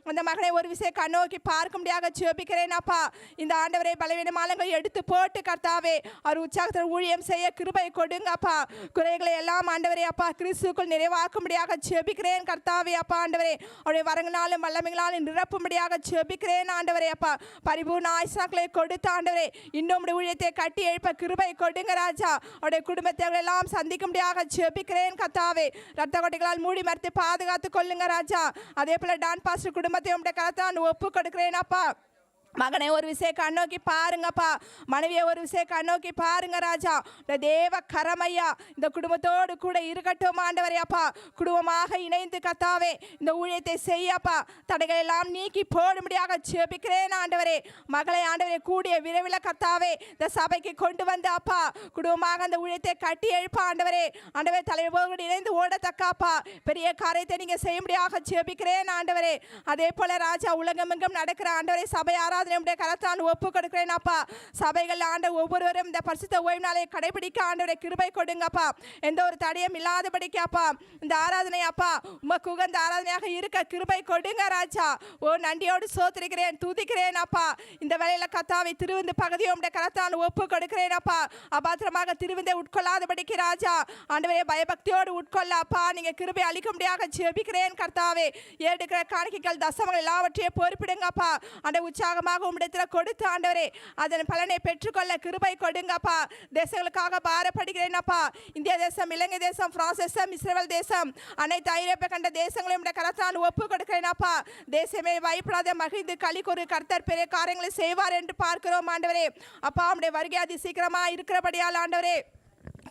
அந்த மகனை ஒரு விஷயம் கண்ணோக்கி பார்க்க முடியாத ஜெபிக்கிறேன் அப்பா. இந்த ஆண்டவரை பலவீனமானங்களை எடுத்து போட்டு கர்த்தாவே அவர் உற்சாகத்தில் ஊழியம் செய்ய கிருபை கொடுங்க அப்பா. குறைகளை எல்லாம் ஆண்டவரே அப்பா கிறிஸ்துக்குள் நிறைவாக்க முடியாத ஜெபிக்கிறேன் கர்த்தாவே அப்பா. ஆண்டவரே அவருடைய வரங்களாலும் வல்லமைகளாலும் நிரப்பும்படியாக ஜெபிக்கிறேன் ஆண்டவரே அப்பா. பரிபூர்ண ஆயுசாக்களை கொடுத்த ஆண்டவரே இன்னும் ஊழியத்தை கட்டி எழுப்ப கிருபை கொடுங்க ராஜா. அவருடைய குடும்பத்தை எல்லாம் சந்திக்க முடியாத ஜெபிக்கிறேன் கர்த்தாவே. ரத்த கொட்டைகளால் மூடி மறைத்து பாதுகாத்து கொள்ளுங்க ராஜா. அதே போல டான் பாஸ்டர் குடும்பத்தை உடைய கரத்தால் ஒப்பு கொடுக்கிறேன் அப்பா. மகனை ஒரு விஷயம் கண்ணோக்கி பாருங்கப்பா. மனைவியை ஒரு விஷயம் கண்ணோக்கி பாருங்க ராஜா. இந்த தேவ கரமையா இந்த குடும்பத்தோடு கூட இருக்கட்டும் ஆண்டவரே அப்பா. குடும்பமாக இணைந்து கத்தாவே இந்த ஊழியத்தை செய்யப்பா. தடைகள் எல்லாம் நீக்கி போடும்படியாக ஜெபிக்கிறேன் ஆண்டவரே. மகளை ஆண்டவரே கூடிய விரைவில் கத்தாவே இந்த சபைக்கு கொண்டு வந்து அப்பா குடும்பமாக அந்த ஊழியத்தை கட்டி எழுப்ப ஆண்டவரே. ஆண்டவரே தலைவர்களோடு இணைந்து ஓடத்தக்காப்பா பெரிய காரியத்தை நீங்க செய்ய முடியாக ஜெபிக்கிறேன் ஆண்டவரே. அதே போல ராஜா உலகமெங்கும் நடக்கிற ஆண்டவரே சபை ஆராதனை கரத்தான் ஒப்பு கொடுக்கிறேன் அப்பா. சபைகள் ஆண்ட ஒவ்வொருவரும் இந்த பரிசுத்த ஓய்வு நாளை கடைபிடிக்க ஆண்டவரை கிருபை கொடுங்கப்பா. எந்த ஒரு தடையும் இல்லாதபடிக்கு அப்பா இந்த ஆராதனை அப்பா உமக்கு உகந்த ஆராதனையாக இருக்க கிருபை கொடுங்க ராஜா. ஓ நன்றியோடு சோத்திருக்கிறேன் துதிக்கிறேன் அப்பா. இந்த வேளையில கத்தாவை திருவிந்து பகுதியை உடைய கரத்தான் ஒப்பு கொடுக்கிறேன் அப்பா. அபாத்திரமாக திருவிந்தை உட்கொள்ளாதபடிக்கு ராஜா ஆண்டவரே பயபக்தியோடு உட்கொள்ள அப்பா நீங்க கிருபை அளிக்க முடியாத ஜெபிக்கிறேன் கர்த்தாவே. ஏடுக்கிற காணிக்கைகள் தசமங்கள் எல்லாவற்றையும் பொறுப்பிடுங்கப்பா. அந்த உற்சாகமாக உம்மிடத்தில் கொடுத்து ஆண்டவரே அதன் பலனை பெற்றுக்கொள்ள கிருபை கொடுங்கப்பா. தேசங்களுக்காக பாரப்படுகிறேன் அப்பா. இந்திய தேசம், இலங்கை தேசம், பிரான்ஸ் தேசம், இஸ்ரேல் தேசம், அனைத்து ஐரோப்பிய கண்ட தேசங்களையும் கரத்தால் ஒப்பு கொடுக்கிறேன் அப்பா. தேசமே பயப்படாத மகிழ்ந்து களி கூறு கர்த்தர் பெரிய காரியங்களை செய்வார் என்று பார்க்கிறோம் ஆண்டவரே அப்பா. உம்முடைய வருகை அதி சீக்கிரமா இருக்கிறபடியால் ஆண்டவரே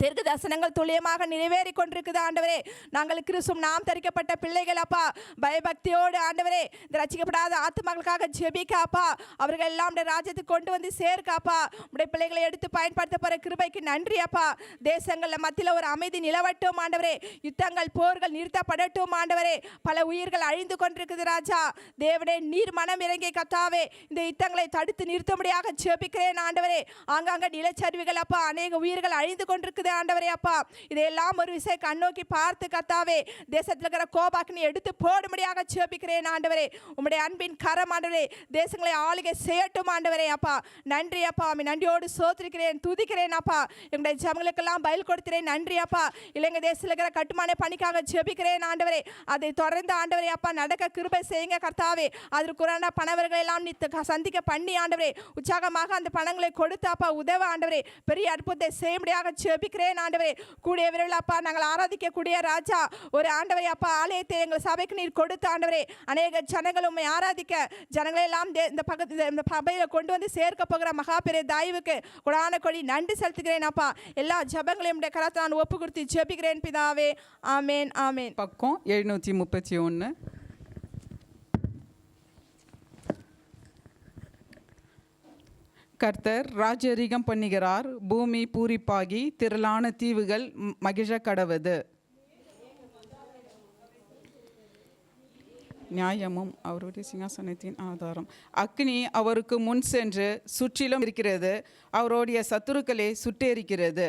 தெற்கு தரிசனங்கள் துல்லியமாக நிறைவேறி கொண்டிருக்குது ஆண்டவரே. நாங்கள் கிறிஸ்துவும் நாம் தரிக்கப்பட்ட பிள்ளைகள் அப்பா. பயபக்தியோடு ஆண்டவரே இந்த ரட்சிக்கப்படாத ஆத்துமக்களுக்காக ஜெபிக்க அப்பா. அவர்கள் எல்லாம் ராஜ்யத்துக்கு கொண்டு வந்து சேர்க்காப்பா. உடைய பிள்ளைகளை எடுத்து பயன்படுத்த போற கிருபைக்கு நன்றி அப்பா. தேசங்களில் மத்தியில் ஒரு அமைதி நிலவட்டும் ஆண்டவரே. யுத்தங்கள் போர்கள் நிறுத்தப்படட்டும் ஆண்டவரே. பல உயிர்கள் அழிந்து கொண்டிருக்குது ராஜா. தேவனே நீர் மனம் இறங்கி கத்தாவே இந்த யுத்தங்களை தடுத்து நிறுத்தும்படியாக ஜெபிக்கிறேன் ஆண்டவரே. ஆங்காங்க நிலச்சரிவுகள் அப்பா அநேக உயிர்கள் அழிந்து கொண்டிருக்குது ஆண்டவரே அப்பா. இதையெல்லாம் ஒரு விஷயம் கண்ணோக்கி பார்த்து கத்தாவே தேசத்தில் இருக்கிற கோபாக்கினை எடுத்து போடும்படியாக ஜெபிக்கிறேன் ஆண்டவரே. உம்முடைய அன்பின் கரம் ஆண்டவரே தேசங்களை ஆளுகை செய்யட்டும் ஆண்டவரே அப்பா. நன்றி அப்பா. நன்றியோடு சோத்திருக்கிறேன் துதிக்கிறேன் அப்பா. எங்களுடைய ஜனங்களுக்கெல்லாம் பதில் கொடுக்கிறேன் நன்றி அப்பா. இலங்கை தேசத்தில் இருக்கிற கட்டுமான பணிக்காக ஜெபிக்கிறேன் ஆண்டவரே. அதை தொடர்ந்து ஆண்டவரே அப்பா நடக்க கிருபை செய்யுங்க கர்த்தாவே. அதற்குறான பணவர்கள் எல்லாம் நீ சந்திக்க பண்ணி ஆண்டவரே உற்சாகமாக அந்த பணங்களை கொடுத்து அப்பா உதவ ஆண்டவரே பெரிய அற்புதத்தை செய்ய முடியாத ஜெபிக்கிறேன் ஆண்டவரே. கூடிய விரைவில் அப்பா நாங்கள் ஆராதிக்கக்கூடிய ராஜா ஒரு ஆண்டவரே அப்பா ஆலயத்தை எங்கள் சபைக்கு நீர் கொடுத்த ஆண்டவரே. அநேக ஜனங்கள் உண்மை ஆராதிக்க ஜனங்களை எல்லாம் இந்த சபையில் கொண்டு வந்து சேர்க்க போகிற மகா பெரிய தயவுக்கு கொடான கொடி நன்றி செலுத்துகிறேன் அப்பா. எல்லா ஜபங்களையும் கரத்தை நான் ஒப்பு கொடுத்து ஜெபிக்கிறேன் பிதாவே. ஆமேன் ஆமேன். பக்கம் 731. கர்த்தர் ராஜரீகம் பண்ணுகிறார். பூமி பூரிப்பாகி திரளான தீவுகள் மகிழ கடவது. நியாயமும் அவருடைய சிங்காசனத்தின் ஆதாரம். அக்னி அவருக்கு முன் சென்று சுற்றிலும் இருக்கிறது. அவருடைய சத்துருக்களை சுட்டெரிக்கிறது.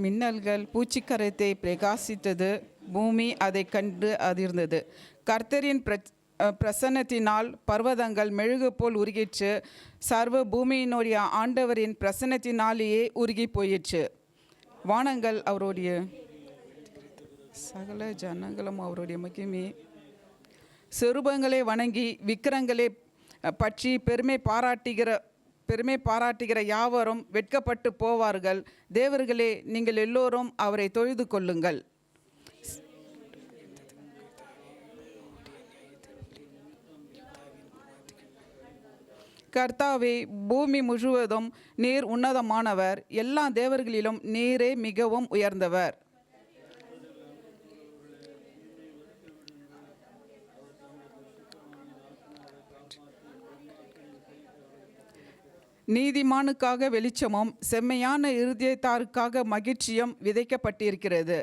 மின்னல்கள் பூச்சிக்கரத்தை பிரகாசித்தது. பூமி அதை கண்டு அதிர்ந்தது. கர்த்தரின் பிரசன்னத்தினால் பர்வதங்கள் மெழுகு போல் உருகிற்று. சர்வ பூமியினுடைய ஆண்டவரின் பிரசன்னத்தினாலேயே உருகி போயிற்று. வானங்கள் அவருடைய சகல ஜனங்களும் அவருடைய மகிமை சொரூபங்களை வணங்கி விக்கிரங்களை பற்றி பெருமை பாராட்டுகிற யாவரும் வெட்கப்பட்டு போவார்கள். தேவர்களே, நீங்கள் எல்லோரும் அவரை தொழுது கொள்ளுங்கள். கர்த்தாவே, பூமி முழுவதும் நீர் உன்னதமானவர். எல்லா தேவர்களிலும் நீரே மிகவும் உயர்ந்தவர். நீதிமானுக்காக வெளிச்சமும் செம்மையான இருதயத்தாருக்காக மகிழ்ச்சியும் விதைக்கப்பட்டிருக்கிறது.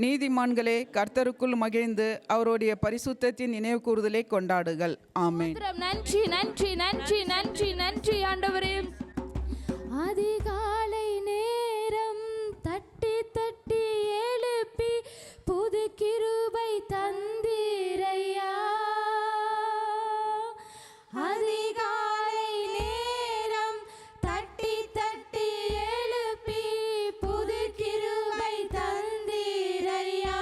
நீதிமான்களே, கர்த்தருக்குள் மகிழ்ந்து அவருடைய பரிசுத்தத்தின் நினைவு கூறுதலை கொண்டாடுங்கள். ஆமென். நன்றி நன்றி நன்றி நன்றி நன்றி ஆண்டவரே. அதிகாலை நேரம் தட்டி தட்டி எழுப்பி புது கிருபை தந்தீரையா. அதிகாலை நேரம் தட்டி தட்டி எழுப்பி புது கிருபை தந்தீரையா.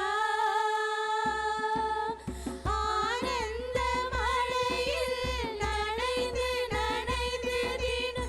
ஆனந்த மழையில் நனைந்து நனைந்து தினம்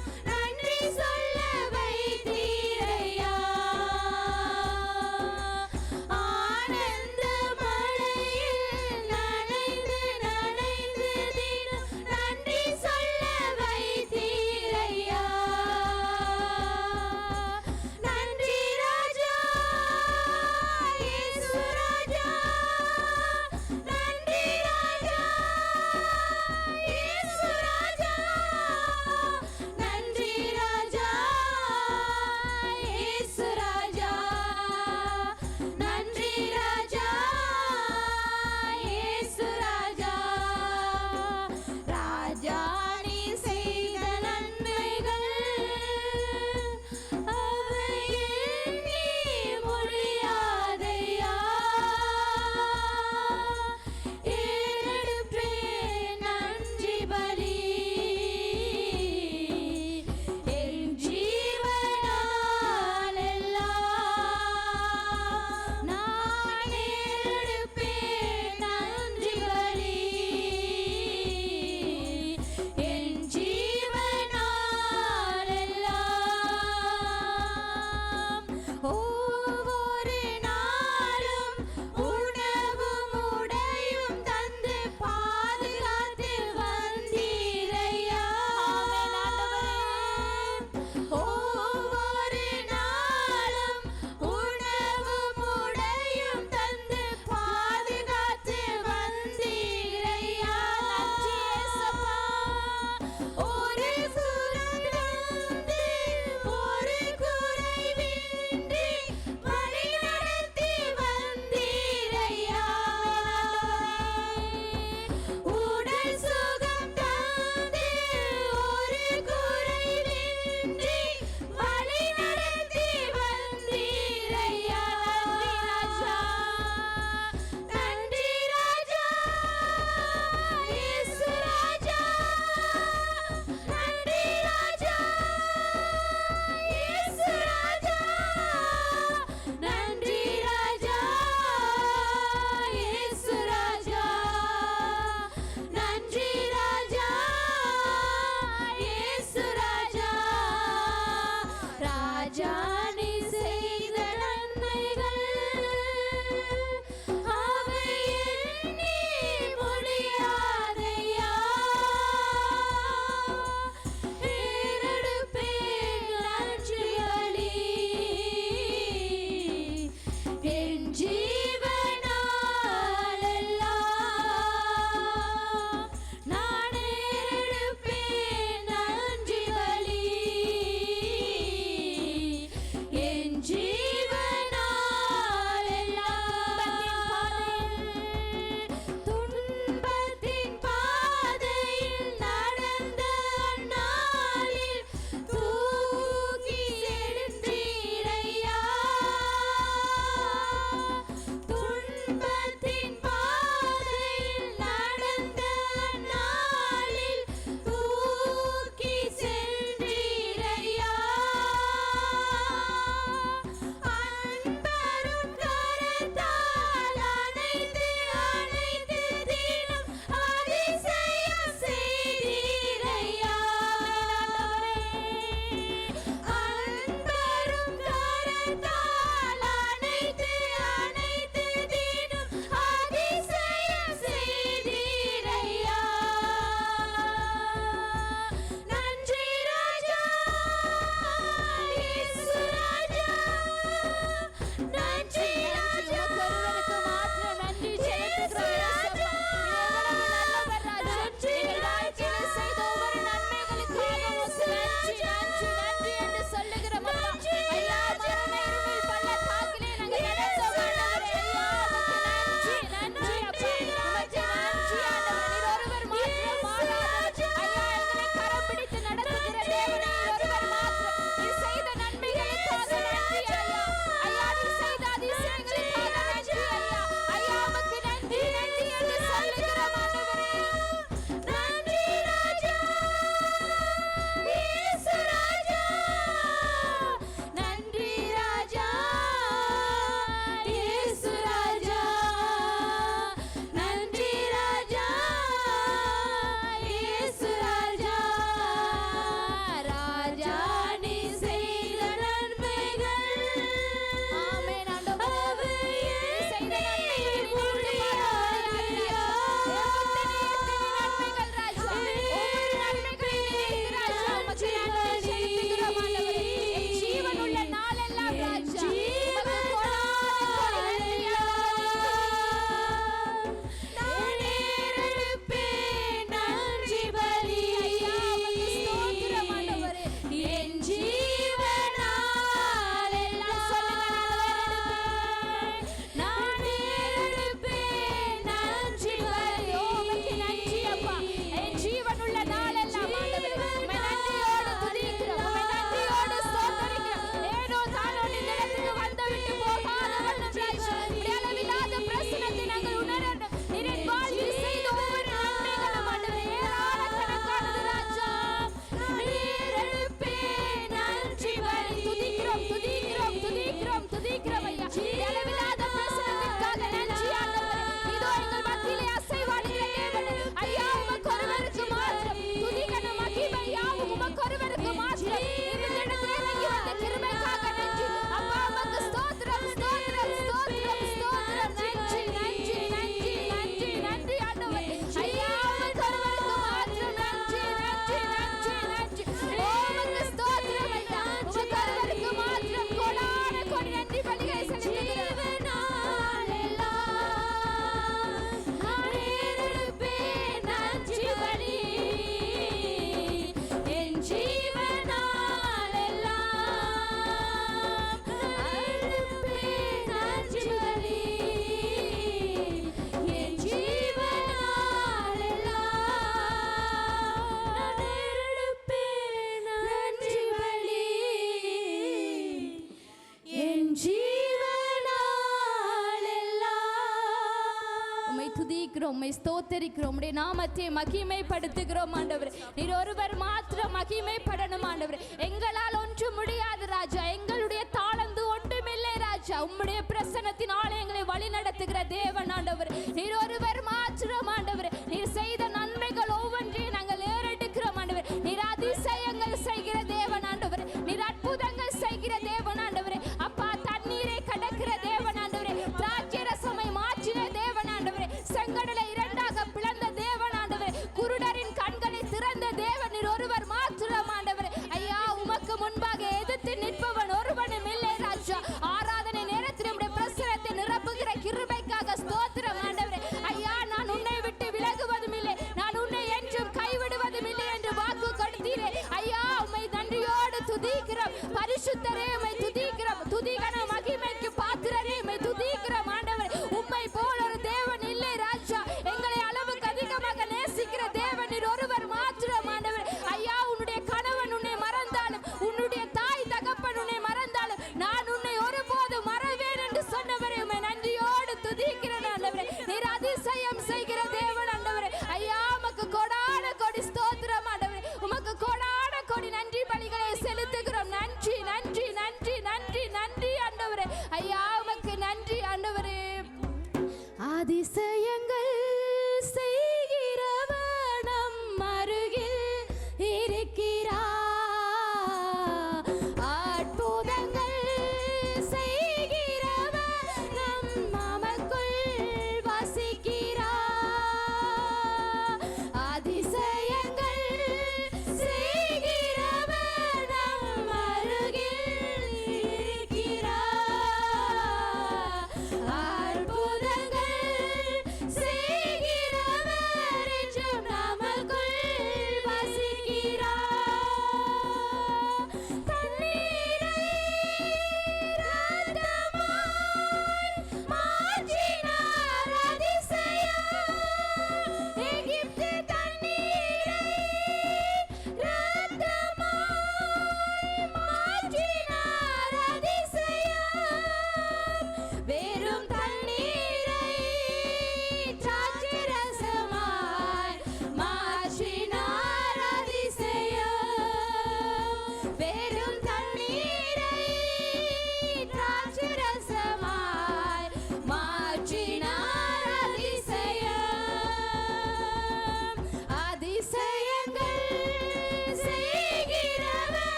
துதிக்கிறோம், உம்மை ஸ்தோத்தரிக்கிறோம், உம்முடைய நாமத்தை மகிமைப்படுத்துகிறோம் ஆண்டவரே. நீர் ஒருவர் மாத்திரம் மகிமைப்படணும் ஆண்டவரே. எங்களால் ஒன்று முடியாது ராஜா, எங்களுடைய தாளந்து ஒன்றுமில்லை ராஜா. உம்முடைய பிரசன்னத்தினால் எங்களை வழி நடத்துகிற தேவன் ஆண்டவர். நீர் ஒருவர் மாத்திரம் ஆண்டவர். நீர் செய்த நன்மைகள் ஒவ்வொன்றையும் நாங்கள் ஏறெடுக்கிறோம் ஆண்டவர். நீர் அதிசயங்கள் செய்கிற தேவன் ஆண்டவர். நீர் அற்புதங்கள் செய்கிற தேவன் ஆண்டவர். அப்பா, தண்ணீரை கடக்கிற தேவன் ஆண்டவர். திராட்சை ரசமை மாற்றின தேவன் ஆண்டவர். செங்கடலை இரண்டாக பிளந்த தேவன் ஆண்டவர். குருடரின் கண்களை திறந்த தேவன் நீர் ஒருவர் மாத்திரம் ஆண்டவர். ஐயா, உமக்கு முன்பாக எதிர்த்து நிற்பவன் ஒருவனும் இல்லை ராஜா. ஆராதனை நேரத்தில் உம்முடைய பிரசன்னத்தை நிரப்புகிற கிருபைக்காக ஸ்தோத்திரம் ஆண்டவரே. ஐயா, நான் உன்னை விட்டு விலகுவதும் இல்லை, நான் உன்னை என்றும் கைவிடுவதும் இல்லை என்று வாக்கு கொடுத்தீரே. ஐயா, உம்மை நன்றியோடு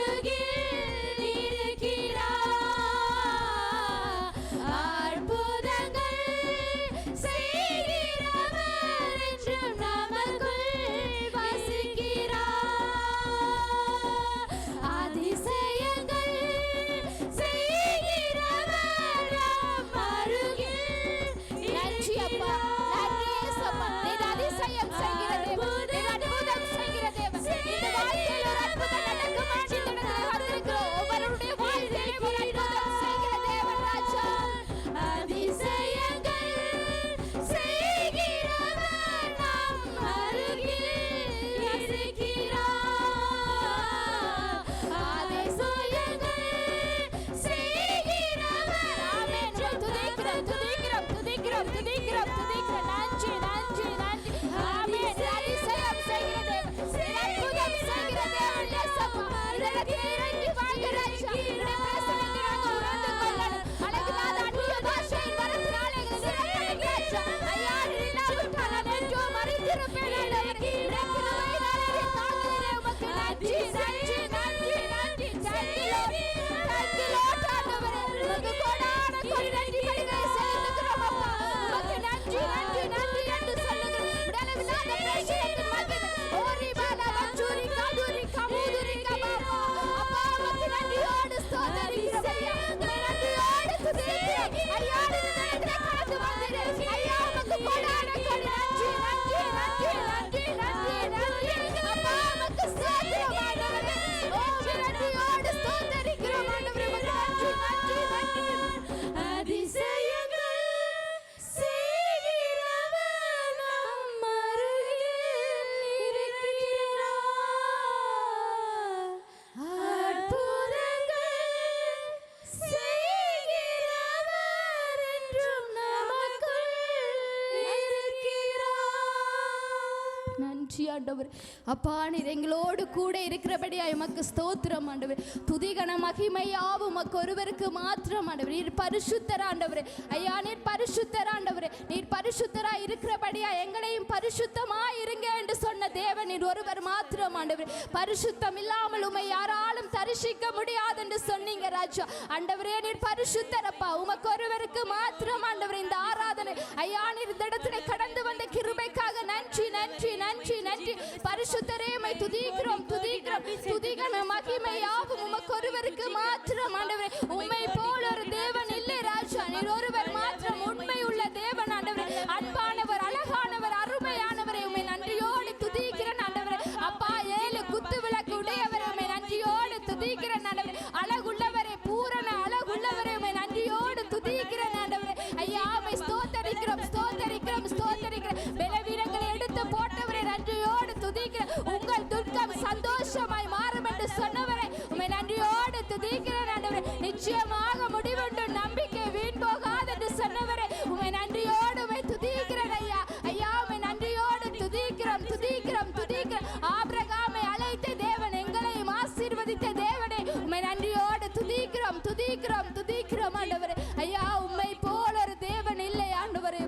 அருகில் இருக்கிறார். அற்புதங்கள் செய்கிறவர் என்றும் நமக்குள் வசிக்கிறார். அதிசயங்கள் செய்கிறவர் நம் அருகில் நன்றி அப்பா, நன்றி இயேசப்பா. நீர் அதிசயம் செய்கிற தேவன், நீர் அற்புதம் செய்கிற தேவன். இந்த வாழ்க்கையில் ஒரு அற்புதம் நடக்குமாறு இந்த இடத்துல வந்திருக்கிறோம். ஒவ்வொருடைய வாழ்க்கையிலும் ஒரு அற்புதம் செய்கிற தேவன் ராஜா. அதிசயங்கள் செய்கிறவர் நம் அருகில் வசிக்கிறார். அதிசயங்கள் செய்கிறவர். ஆமென். துதிக்கிறோம், துதிக்கிறோம், துதிக்கிறோம், துதிக்கிறோம், துதிக்கிறோம். நன்றி, நன்றி, நன்றி. ஆமென். அதிசயம் செய்கிற தேவன், அற்புதம் செய்கிற தேவன் இயேசப்பா. இந்த இடத்தில் இறங்கி வாங்க ராஜா. உம்முடைய பிரசன்னத்தில் நாங்கள் உணர்ந்து கொள்ளணும். அழகில்லாத அந்நிய பாஷையின் வரத்தினாலே எங்களை நிரப்பணும் ராஜா. ஐயா, நீர் இல்லாவிட்டால் நான் என்றோ மறித்திருப்பேன் ஆண்டவரே. உம்முடைய கிருபையினாலே நீர் தாங்கினீரே, உமக்கு நன்றி, நன்றி, நன்றி, நன்றி. Thank you, Lord. Thank you, Lord ஆண்டவரே. உமக்கு கோடான கோடி நன்றிகளை செலுத்துகிறோம் அப்பா. உமக்கு நன்றி, நன்றி, நன்றி என்று சொல்லுகிறோம். உடலவில்லாத பிரேஷியத்தின் மத்தியில் ஓரி பாலா வஞ்சூரி காதூரி கமூதுரி கபாபா. அப்பா, உமக்கு நன்றியோடு ஸ்தோத்திரிக்கிறோம் ஐயா. உம்மை நன்றியோடு துதிக்கிறோம். ஐயா, நீர் இந்த இடத்திலே கடந்து வந்தீரே. ஐயா, உமக்கு கோடான கோடி நன்றி, நன்றி, நன்றி, நன்றி, நன்றி, நன்றி. அப்பா, உமக்கு ஸ்தோத்திரம் ஆண்டவரே. உம்மை நன்றியோடு ஸ்தோத்திரிக்கிறோம் ஆண்டவரே. உமக்கு நன்றி, நன்றி, நன்றி. அதிசயங்கள் செய்கிறவர் நம் அருகில் இருக்கிறார். அற்புதங்கள் செய்கிறவர் என்றும் நமக்குள் இருக்கிறார். நன்றி ஆண்டவர். அப்பா, நீர் எங்களோடு கூட இருக்கிறபடியா எமக்கு ஸ்தோத்திரம் ஆண்டவர். துதிகன மகிமை யாவும் உமக்கு ஒருவருக்கு மாத்திரம் ஆண்டவர். நீர் பரிசுத்தர் ஆண்டவர். ஐயா, நீர் பரிசுத்தர் ஆண்டவர். நீர் பரிசுத்தராய் இருக்கிறபடியா எங்களையும் பரிசுத்தமாய் இருங்க என்று சொன்ன தேவன் நீர் ஒருவர் மாத்திரம் ஆண்டவர். பரிசுத்தம் இல்லாமல் உம்மை யாராலும் தரிசிக்க முடியாது என்று சொன்னீங்க ராஜா. ஆண்டவரே, நீர் பரிசுத்தர் அப்பா. உமக்கு ஒருவருக்கு மாத்திரம் ஆண்டவர் இந்த ஆராதனை. ஐயா, நீர் இந்த இடத்திலே கடந்து வந்த கிருபைக்காக நன்றி, நன்றி, நன்றி, நன்றி. பரிசுத்தரே, உம்மை துதிக்கிறோம், துதிக்கிறோம். துதிகன மகிமை யாவும் உமக்கு ஒருவருக்கு மாத்திரம் ஆண்டவரே. உம்மை போல் ஒரு தேவன் இல்லை ராஜா. நீர் ஒருவர் மாத்திரம் உண்மை உள்ள தேவன் ஆண்டவரே. அன்பானவர், அழகானவர், அருமையானவரே, உம்மை நன்றியோடு துதிக்கிறேன் ஆண்டவரே. அப்பா, 7 குத்து விளக்கு உடையவரே, உம்மை நன்றியோடு துதிக்கிறேன் ஆண்டவரே. அழகுள்ளவரே, பூரண அழகுள்ளவரே, உம்மை நன்றியோடு துதிக்கிறேன் ஆண்டவரே. ஐயா, உம்மை ஸ்தோத்தரிக்கிறோம், ஸ்தோத்தரிக்கிறோம், ஸ்தோத்தரிக்கிறோம். பலவீனங்களை எடுத்து போட்டவரே, நன்றியோடு துதிக்கிறேன். உங்கள் துக்கம் சந்தோஷமாய் மாறும் என்று சொன்னவரே, உம்மை நன்றியோடு துதிக்கிறேன் ஆண்டவரே. நிச்சயமாக முடிவுண்டு, நம்பிக்கை வீண் போகாது என்று சொன்னவரே, உம்மை நன்றியோடு உம்மை துதிக்கிறேன் ஐயா. ஐயா, உம்மை நன்றியோடு துதிக்கிறோம், துதிக்கிறோம், துதிக்கிறோம். ஆபிரகாமை அழைத்த தேவன், எங்களையும் ஆசீர்வதித்த தேவனே, உம்மை நன்றியோடு துதிக்கிறோம், துதிக்கிறோம், துதிக்கிறோம் ஆண்டவரே. ஐயா, உம்மை போல் ஒரு தேவன் இல்லை ஆண்டவரே.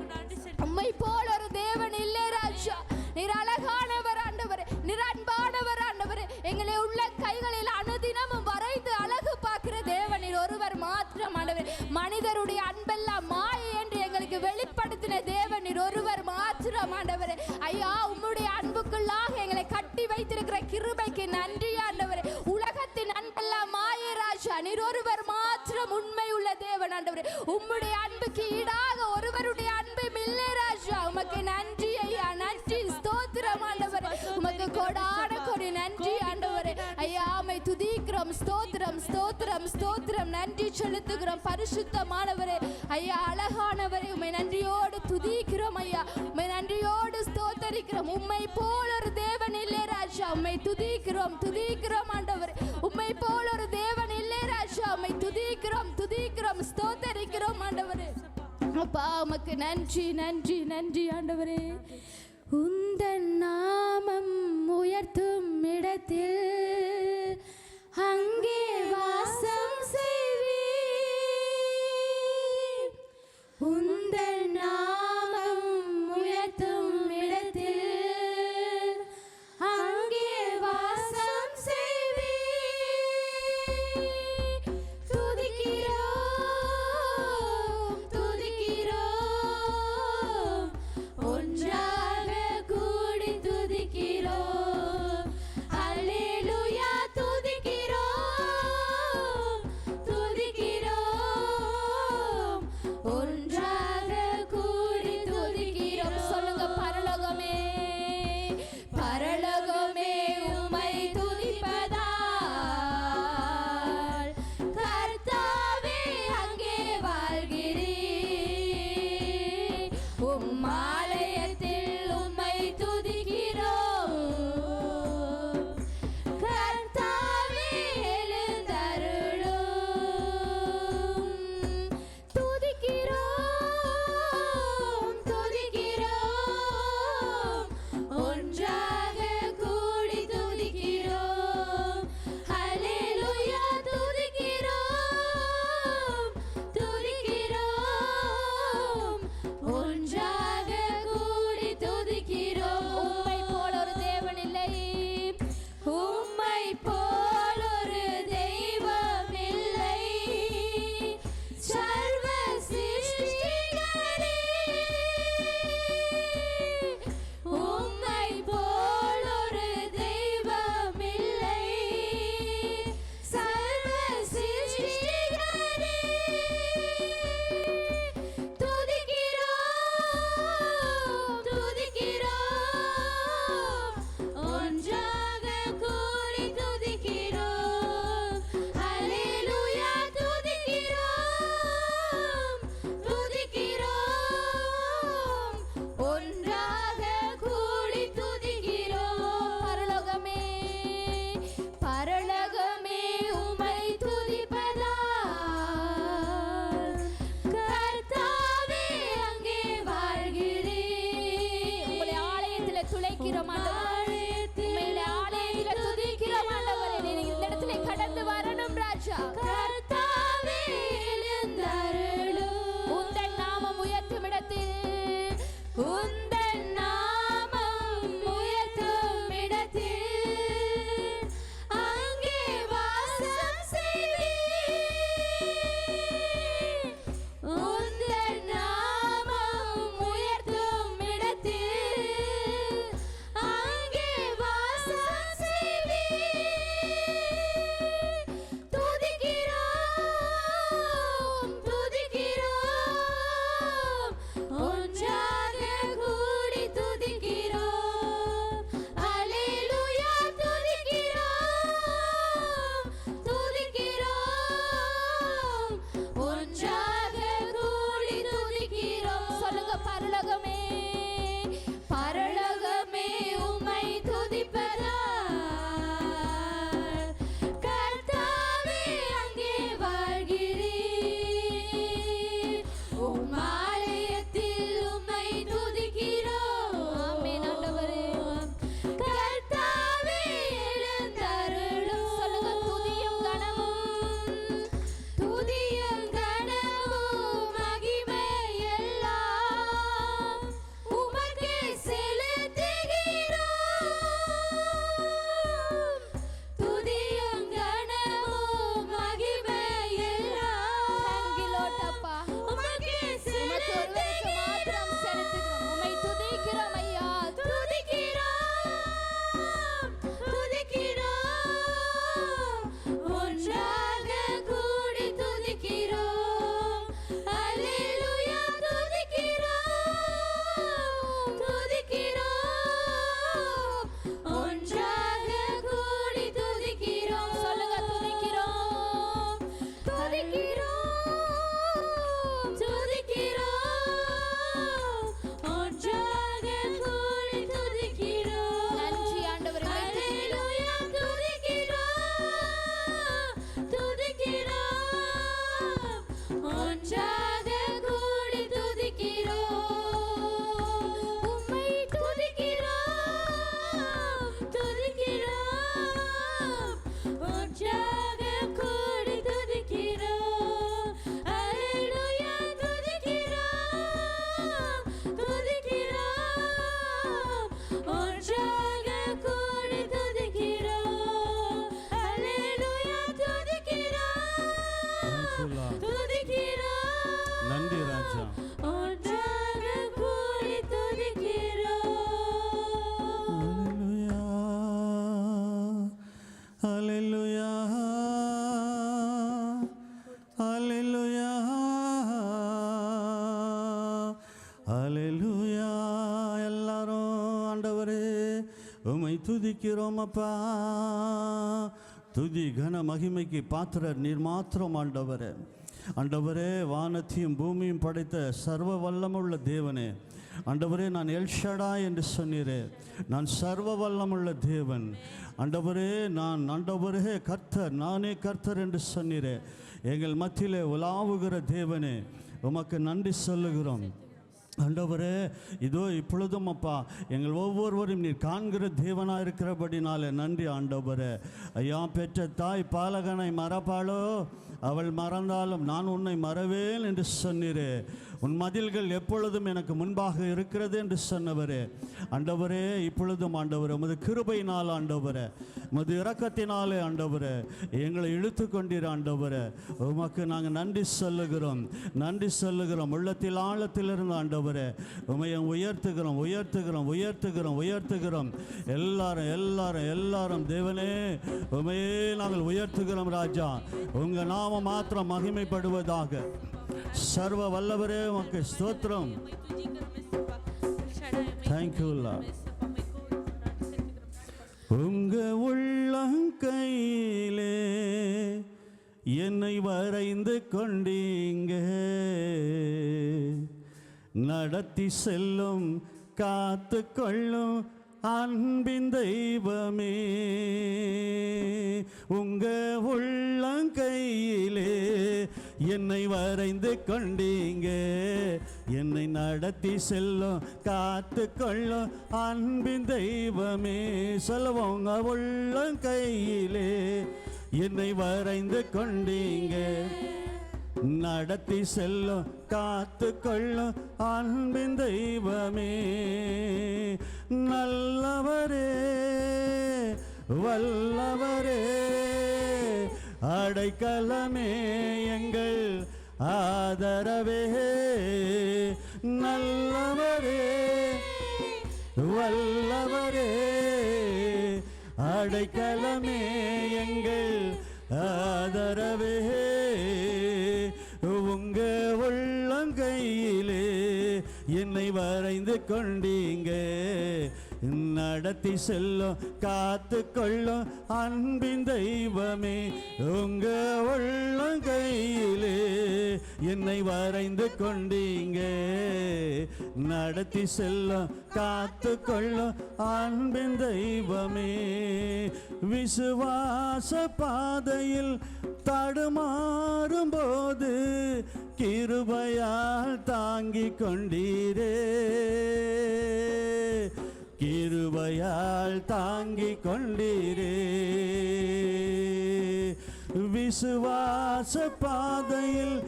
உம்மை போல் ஒரு தேவன் இல்லை ராஜா. நீர் அழகானவர் ஆண்டவரே, நீர் அன்பானவர் ஆண்டவரே. எங்களை உள்ள கைகளில் அனுதினமும் வரைந்து அழகு பார்க்கிற தேவன் நீர் ஒருவர் மாத்திரம் ஆண்டவரே. மனிதருடைய அன்பெல்லாம் மாயை என்று எங்களுக்கு வெளிப்படுத்தின தேவன் நீர் ஒருவர் மாத்திரம் ஆண்டவரே. ஐயா, உம்முடைய அன்புக்குள்ளாக எங்களை கட்டி வைத்திருக்கிற கிருபைக்கு நன்றி ஆண்டவரே. உலகத்தின் அன்பெல்லாம் மாயை ராஜா. நீர் ஒருவர் மாத்திரம் உண்மை உள்ள தேவன் ஆண்டவரே. உம்முடைய அன்புக்கு ஈடாக ஒருவருடைய அன்பு இல்லை ராஜா. உமக்கு நன்றி ஐயா, நன்றி, ஸ்தோத்திரம் ஆண்டவரே. உமக்கு கோடான கோடி நன்றி ஆண்டவரே. ஐயா, உம்மை துதிக்கிறோம், ஸ்தோத்திரம், ஸ்தோத்திரம், ஸ்தோத்திரம். நன்றி செலுத்துகிறோம் பரிசுத்தமானவரே. ஐயா, அழகானவரே, உம்மை நன்றியோடு துதிக்கிறோம் ஐயா. உம்மை நன்றியோடு ஸ்தோத்தரிக்கிறோம். உம்மை போல் ஒரு தேவன் இல்லை ராஜா. உம்மை துதிக்கிறோம், துதிக்கிறோம் ஆண்டவரே. உம்மை போல் ஒரு தேவன் இல்லை ராஜா. உம்மை துதிக்கிறோம், துதிக்கிறோம், ஸ்தோத்தரிக்கிறோம் ஆண்டவரே. அப்பா, உமக்கு நன்றி, நன்றி, நன்றி ஆண்டவரே. உந்தன் நாமம் உயர்த்தும் இடத்தில் அங்கே வாசம் செய்வீர். உந்தன் நாமம் உயர்த்தும் இடத்தில் அங்கே வாசம் செய்வீர். துதிக்கிறோம் துதிக்கிறோம் ஒன்றாக கூடி துதிக்கிறோம் அல்லேலூயா துதிக்கிறோம் துதிக்கிறோம் ஒன்றாக கூடி துதிக்கிறோம். சொல்லுங்க, பரலோகமே பரலோகமே உம்மை துதிப்பதால் கர்த்தாவே அங்கே வாழ்கிறீர். உம் ஆலயத்தில் உம்மை துதிக்கிறோம் கர்த்தாவே எழுந்தருளும். துதிக்கிறோம் துதிக்கிறோம் ஒன்றாக கூடி துதிக்கிறோம் அல்லேலூயா துதிக்கிறோம் துதிக்கிறோம் ஒன்றாக கூடி துதிக்கிறோம். உம்மை போல் ஒரு தேவன் இல்லை, உம்மை போல் ஒரு தெய்வம் இல்லை. சர்வ சிருஷ்டிகரே, உம்மை போல் ஒரு தெய்வம் இல்லை. சர்வ சிருஷ்டிகரே, துதிக்கிறோம் துதிக்கிறோம் ஒன்றாக கூடி துதிக்கிறோம் அல்லேலூயா துதிக்கிறோம் துதிக்கிறோம் ஒன்றாக கூடி துதிக்கிறோம். பரலோகமே பரலோகமே உம்மை துதிப்பதால் கர்த்தாவே அங்கே வாழ்கிறீர். உம்முடைய ஆலயத்திலே துளைக்கிறோம் ஆண்டவரே, உம்முடைய ஆலயத்திலே துதிக்கிறோம் ஆண்டவரே. நீங்க இந்த இடத்திலே கடந்து வரணும் ராஜா. கர்த்தாவே எழுந்தருளும். உந்தன் நாமம் உயர்த்தும் இடத்தில், உந்தன் நாமம் உயர்த்தும் இடத்தில் அங்கே வாசம் செய்வீர். உந்தன் நாமம் உயர்த்தும் இடத்தில் அங்கே வாசம் செய்வீர். துதிக்கிறோம் துதிக்கிறோம் அப்பா. துதி கன மகிமைக்கு பாத்திரர் நீர் மாத்திரம் ஆண்டவரே. ஆண்டவரே, வானத்தையும் பூமியும் படைத்த சர்வ வல்லமுள்ள தேவனே, ஆண்டவரே, நான் எல்ஷடா என்று சொன்னீரே, நான் சர்வ வல்லமுள்ள தேவன். ஆண்டவரே, ஆண்டவரே கர்த்தர், நானே கர்த்தர் என்று சொன்னீரே. எங்கள் மத்தியிலே உலாவுகிற தேவனே, உமக்கு நன்றி சொல்லுகிறோம். ஆண்டவரே, இதோ இப்பொழுதும் அப்பா எங்கள் ஒவ்வொருவரும் நீர் காண்கிற தேவனாக இருக்கிறபடினாலே நன்றி ஆண்டவரே. ஐயா, பெற்ற தாய் பாலகனை மறப்பாளோ, அவள் மறந்தாலும் நான் உன்னை மறவேன் என்று சொன்னீரே. உன் மதில்கள் எப்பொழுதும் எனக்கு முன்பாக இருக்கிறது என்று சொன்னவரே. ஆண்டவரே, இப்பொழுதும் ஆண்டவரே உமது கிருபையினால் ஆண்டவரே, உமது இரக்கத்தினாலே ஆண்டவரே எங்களை இழுத்து கொண்டீர் ஆண்டவரே. உமக்கு நாங்கள் நன்றி சொல்லுகிறோம், நன்றி சொல்லுகிறோம். உள்ளத்தில் ஆழத்திலிருந்து ஆண்டவரே உமையை உயர்த்துகிறோம், உயர்த்துகிறோம், உயர்த்துகிறோம், உயர்த்துகிறோம். எல்லாரும் எல்லாரும் எல்லாரும் தேவனே உமையே நாங்கள் உயர்த்துகிறோம் ராஜா. உங்கள் நாமம் மாத்திரம் மகிமைப்படுவதாக. சர்வ வல்லவரே உமக்கு ஸ்தோத்திரம். Thank you Lord. உங்க உள்ளங்கையிலே என்னை வரைந்து கொண்டீங்க, நடத்தி செல்லும் காத்து கொள்ளும் அன்பின் தெய்வமே. உங்க உள்ளங்கையிலே என்னை வரைந்து கொண்டீங்க, என்னை நடத்தி செல்லும் காத்து கொள்ளும் அன்பின் தெய்வமே. சொல்லுவோம், உங்க உள்ளங்கையிலே என்னை வரைந்து கொண்டீங்க, நடத்தி செல்லும் காத்து கொள்ளும் அன்பின் தெய்வமே. நல்லவரே வல்லவரே அடைக்கலமே எங்கள் ஆதரவே. நல்லவரே வல்லவரே அடைக்கலமே எங்கள் ஆதரவே. உங்க உள்ளங்கையிலே என்னை வரைந்து கொண்டீங்க, நடத்தி செல்லும் காத்து கொள்ளும் அன்பின் தெய்வமே. உங்க உள்ளங்கையிலே என்னை வரைந்து கொண்டீங்க, நடத்தி செல்லும் காத்து கொள்ளும் அன்பின் தெய்வமே. விசுவாச பாதையில் தடுமாறும் போது கிருபையால் தாங்கிக் கொண்டீரே, கிருபையால் தாங்கிக் கொண்டீரே. விசுவாச பாதையில்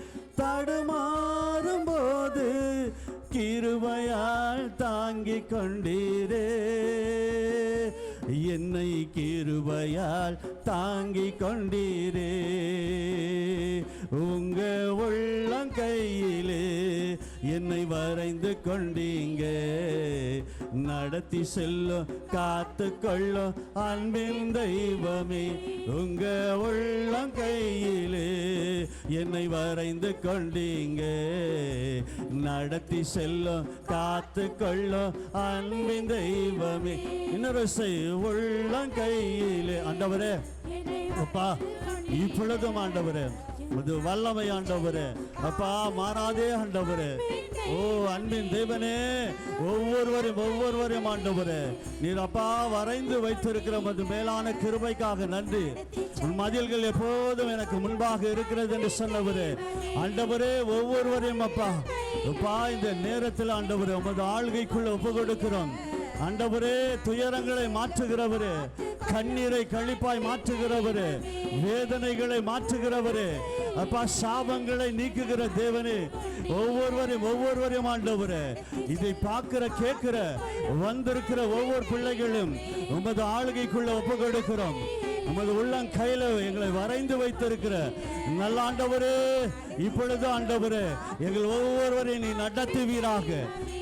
தடுமாறும் போது கிருபையால் தாங்கிக் கொண்டீரே, என்னை கிருபையால் தாங்கிக் கொண்டீரே. உங்க உள்ளங்கையிலே என்னை வரைந்து கொண்டீங்க, நடத்தி செல்லும் காத்து கொள்ளும் அன்பின் தெய்வமே. உங்க உள்ளங்கையிலே என்னை வரைந்து கொண்டீங்க, நடத்தி செல்லும் காத்து கொள்ளும் அன்பின் தெய்வமே. இன்னொரு உள்ளங்கையிலே ஆண்டவரே அப்பா, இப்பொழுதும் ஆண்டவரே இது வல்லமை ஆண்டவரே அப்பா, மாறாதே ஆண்டவரே. ஓ அன்பின் தேவனே, ஒவ்வொருவரையும் ஆண்டவரே நீர் அப்பா வரைந்து வைத்திருக்கிற அது மேலான கிருபைக்காக நன்றி. உன் மதில்கள் எப்போதும் எனக்கு முன்பாக இருக்கிறது என்று சொன்னவரே ஆண்டவரே, ஒவ்வொருவரையும் அப்பா அப்பா இந்த நேரத்தில் ஆண்டவரே உமது ஆள்கைக்குள்ள ஒப்பு கொடுக்கிறோம் ஆண்டவரே. துயரங்களை மாற்றுகிறவரே, கண்ணீரை கழிப்பாய் மாற்றுகிறவரே, வேதனைகளை மாற்றுகிறவரே அப்பா, சாபங்களை நீக்குகிற தேவனே, ஒவ்வொருவரையும் ஆண்டவரே இதை பார்க்கிற கேட்கிற வந்திருக்கிற ஒவ்வொரு பிள்ளைகளும் உமது ஆளுகைக்குள்ள ஒப்பு கொடுக்கிறோம். உமது உள்ளம் கையில எங்களை வரைந்து வைத்திருக்கிற நல்ல ஆண்டவரே, இப்பொழுது ஆண்டவரே எங்கள் ஒவ்வொருவரையும் நீ நடத்துவீராக.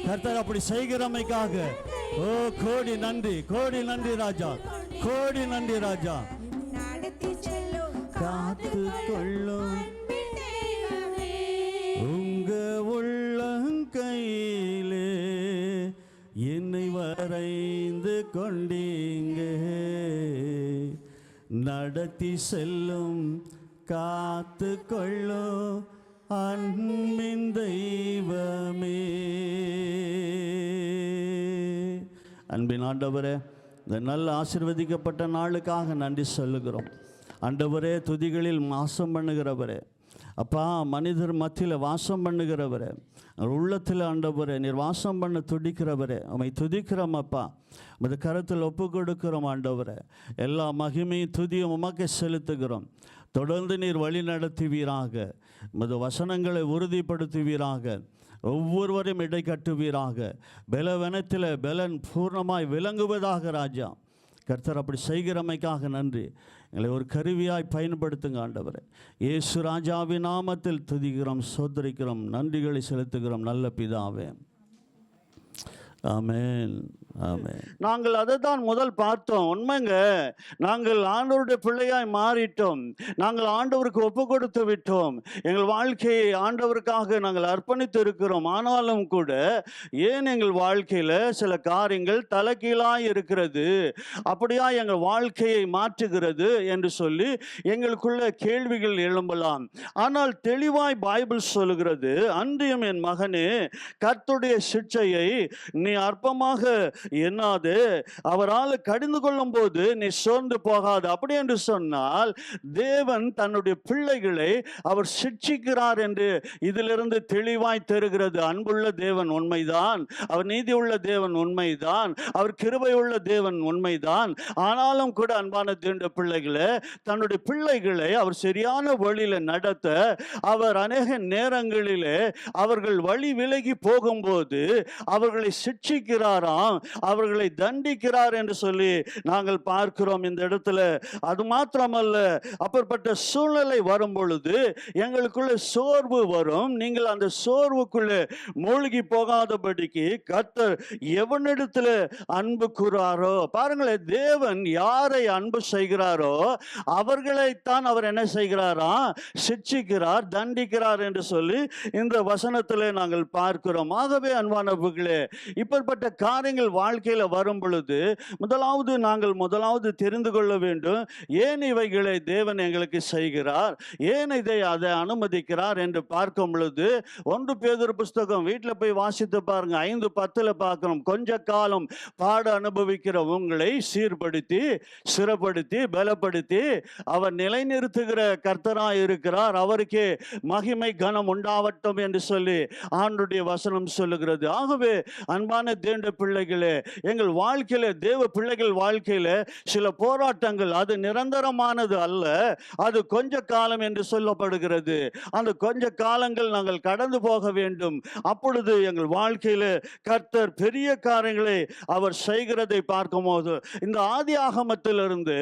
கர்த்தர் அப்படி செய்கிறமைக்காக ஓ கோடி நன்றி, கோடி நன்றி ராஜா, கோடி நன்றி ராஜா. காத்து கொள்ளும் உங்க உள்ளங்கையிலே என்னை வரைந்து கொண்டீங்க, நடத்தி செல்லும் காத்து கொள்ளும் அன்பின் தெய்வமே. அன்பின் ஆண்டவரே, இந்த நல்ல ஆசீர்வதிக்கப்பட்ட நாளுக்காக நன்றி சொல்லுகிறோம். ஆண்டவரே, துதிகளில் வாசம் பண்ணுகிறவரே, அப்பா, மனிதர் மத்தியில் வாசம் பண்ணுகிறவரே, உள்ளத்தில் ஆண்டவரே நீர் வாசம் பண்ண துடிக்கிறவரே, உம்மை துதிக்கிறோம் அப்பா. உமது கருத்தில் ஒப்பு கொடுக்கிறோம் ஆண்டவரே. எல்லா மகிமையும் துதியும் உமக்கு செலுத்துகிறோம். தொடர்ந்து நீர் வழி நடத்துவீராக. உமது வசனங்களை உறுதிப்படுத்துவீராக. ஒவ்வொருவரையும் இடை கட்டுவீராக. பலவனத்தில் பலன் பூர்ணமாய் விளங்குவதாக ராஜா. கர்த்தர் அப்படி செய்கிறமைக்காக நன்றி. எங்களை ஒரு கருவியாய் பயன்படுத்துங்க ஆண்டவரே. இயேசு ராஜாவின் நாமத்தில் துதிக்கிறோம், சோதரிக்கிறோம், நன்றிகளை செலுத்துகிறோம் நல்ல பிதாவே. ஆமென், ஆமென். நாங்கள் அதை தான் முதல் பார்த்தோம். உண்மைங்க, நாங்கள் ஆண்டவருடைய பிள்ளையாய் மாறிட்டோம். நாங்கள் ஆண்டவருக்கு ஒப்பு கொடுத்து விட்டோம். எங்கள் வாழ்க்கையை ஆண்டவருக்காக நாங்கள் அர்ப்பணித்து இருக்கிறோம். ஆனாலும் கூட ஏன் எங்கள் வாழ்க்கையில் சில காரியங்கள் தலைகீழாய் இருக்கிறது, அப்படியா எங்கள் வாழ்க்கையை மாற்றுகிறது என்று சொல்லி எங்களுக்குள்ள கேள்விகள் எழும்பலாம். ஆனால் தெளிவாய் பைபிள் சொல்லுகிறது, அன்றியும் என் மகனே, கர்த்தருடைய சிட்சையை நீ அற்பமாக எண்ணாது, அவரால் கடிந்து கொள்ளும் போது நீ சோர்ந்து போகாது. அப்படி என்று சொன்னால் தேவன் தன்னுடைய பிள்ளைகளை அவர் சிட்சிக்கிறார் என்று இதிலிருந்து தெளிவாய் தெரிகிறது. அன்புள்ள தேவன் உண்மைதான், அவர் நீதி உள்ள தேவன் உண்மைதான், அவர் கிருபை உள்ள தேவன் உண்மைதான். ஆனாலும் கூட அன்பான தேவனுடைய பிள்ளைகளை, தன்னுடைய பிள்ளைகளை அவர் சரியான வழியில நடத்த அவர் அநேக நேரங்களிலே அவர்கள் வழி விலகி போகும்போது அவர்களை சிட்சிக்கிறாராம், அவர்களை தண்டிக்கிறார் என்று சொல்லி நாங்கள் பார்க்கிறோம் இந்த இடத்துல. அது மாத்திரமல்ல, அப்பேற்பட்ட சூழ்நிலை வரும் பொழுது எங்களுக்குள்ள சோர்வு வரும். நீங்கள் அந்த சோர்வுக்குள்ளே மூழ்கி போகாதபடிக்கு கர்த்தர் எவனிடத்தில் அன்பு கூறாரோ, பாருங்களேன், தேவன் யாரை அன்பு செய்கிறாரோ அவர்களைத்தான் அவர் என்ன செய்கிறாரா, சிட்சிக்கிறார், தண்டிக்கிறார் என்று சொல்லி இந்த வசனத்தில் நாங்கள் பார்க்கிறோம். ஆகவே அன்பானவர்களே, இப்படிப்பட்ட காரியங்கள் வாழ்க்கையில் வரும் பொழுது முதலாவது தெரிந்து கொள்ள வேண்டும், ஏன் இவைகளை தேவன் எங்களுக்கு செய்கிறார், ஏன் அதை அனுமதிக்கிறார் என்று பார்க்கும் பொழுது 1 பேதுரு புஸ்தகம் வீட்டில் போய் வாசித்து பாருங்க, 5:10 பார்க்கிறோம். கொஞ்ச காலம் பாட அனுபவிக்கிற உங்களை சீர்படுத்தி, சிறப்படுத்தி, பலப்படுத்தி அவர் நிலைநிறுத்துகிற கர்த்தராய் இருக்கிறார், அவருக்கே மகிமை கனம் உண்டாவட்டும் என்று சொல்லி ஆண்டவருடைய வசனம் சொல்லுகிறது. ஆகவே அன்பான தேவனுடைய பிள்ளைகளே, எங்கள் வாழ்க்கையில, தேவ பிள்ளைகள் வாழ்க்கையில சில போராட்டங்கள் அது நிரந்தரமானது அல்ல, அது கொஞ்ச காலம் என்று சொல்லப்படுகிறது. அந்த கொஞ்ச காலங்கள் நாங்கள் கடந்து போக வேண்டும். அப்பொழுது எங்கள் வாழ்க்கையில கர்த்தர் பெரிய காரியங்களை அவர் செய்கிறதை பார்க்கும்போது, இந்த ஆதி ஆகமத்திலிருந்து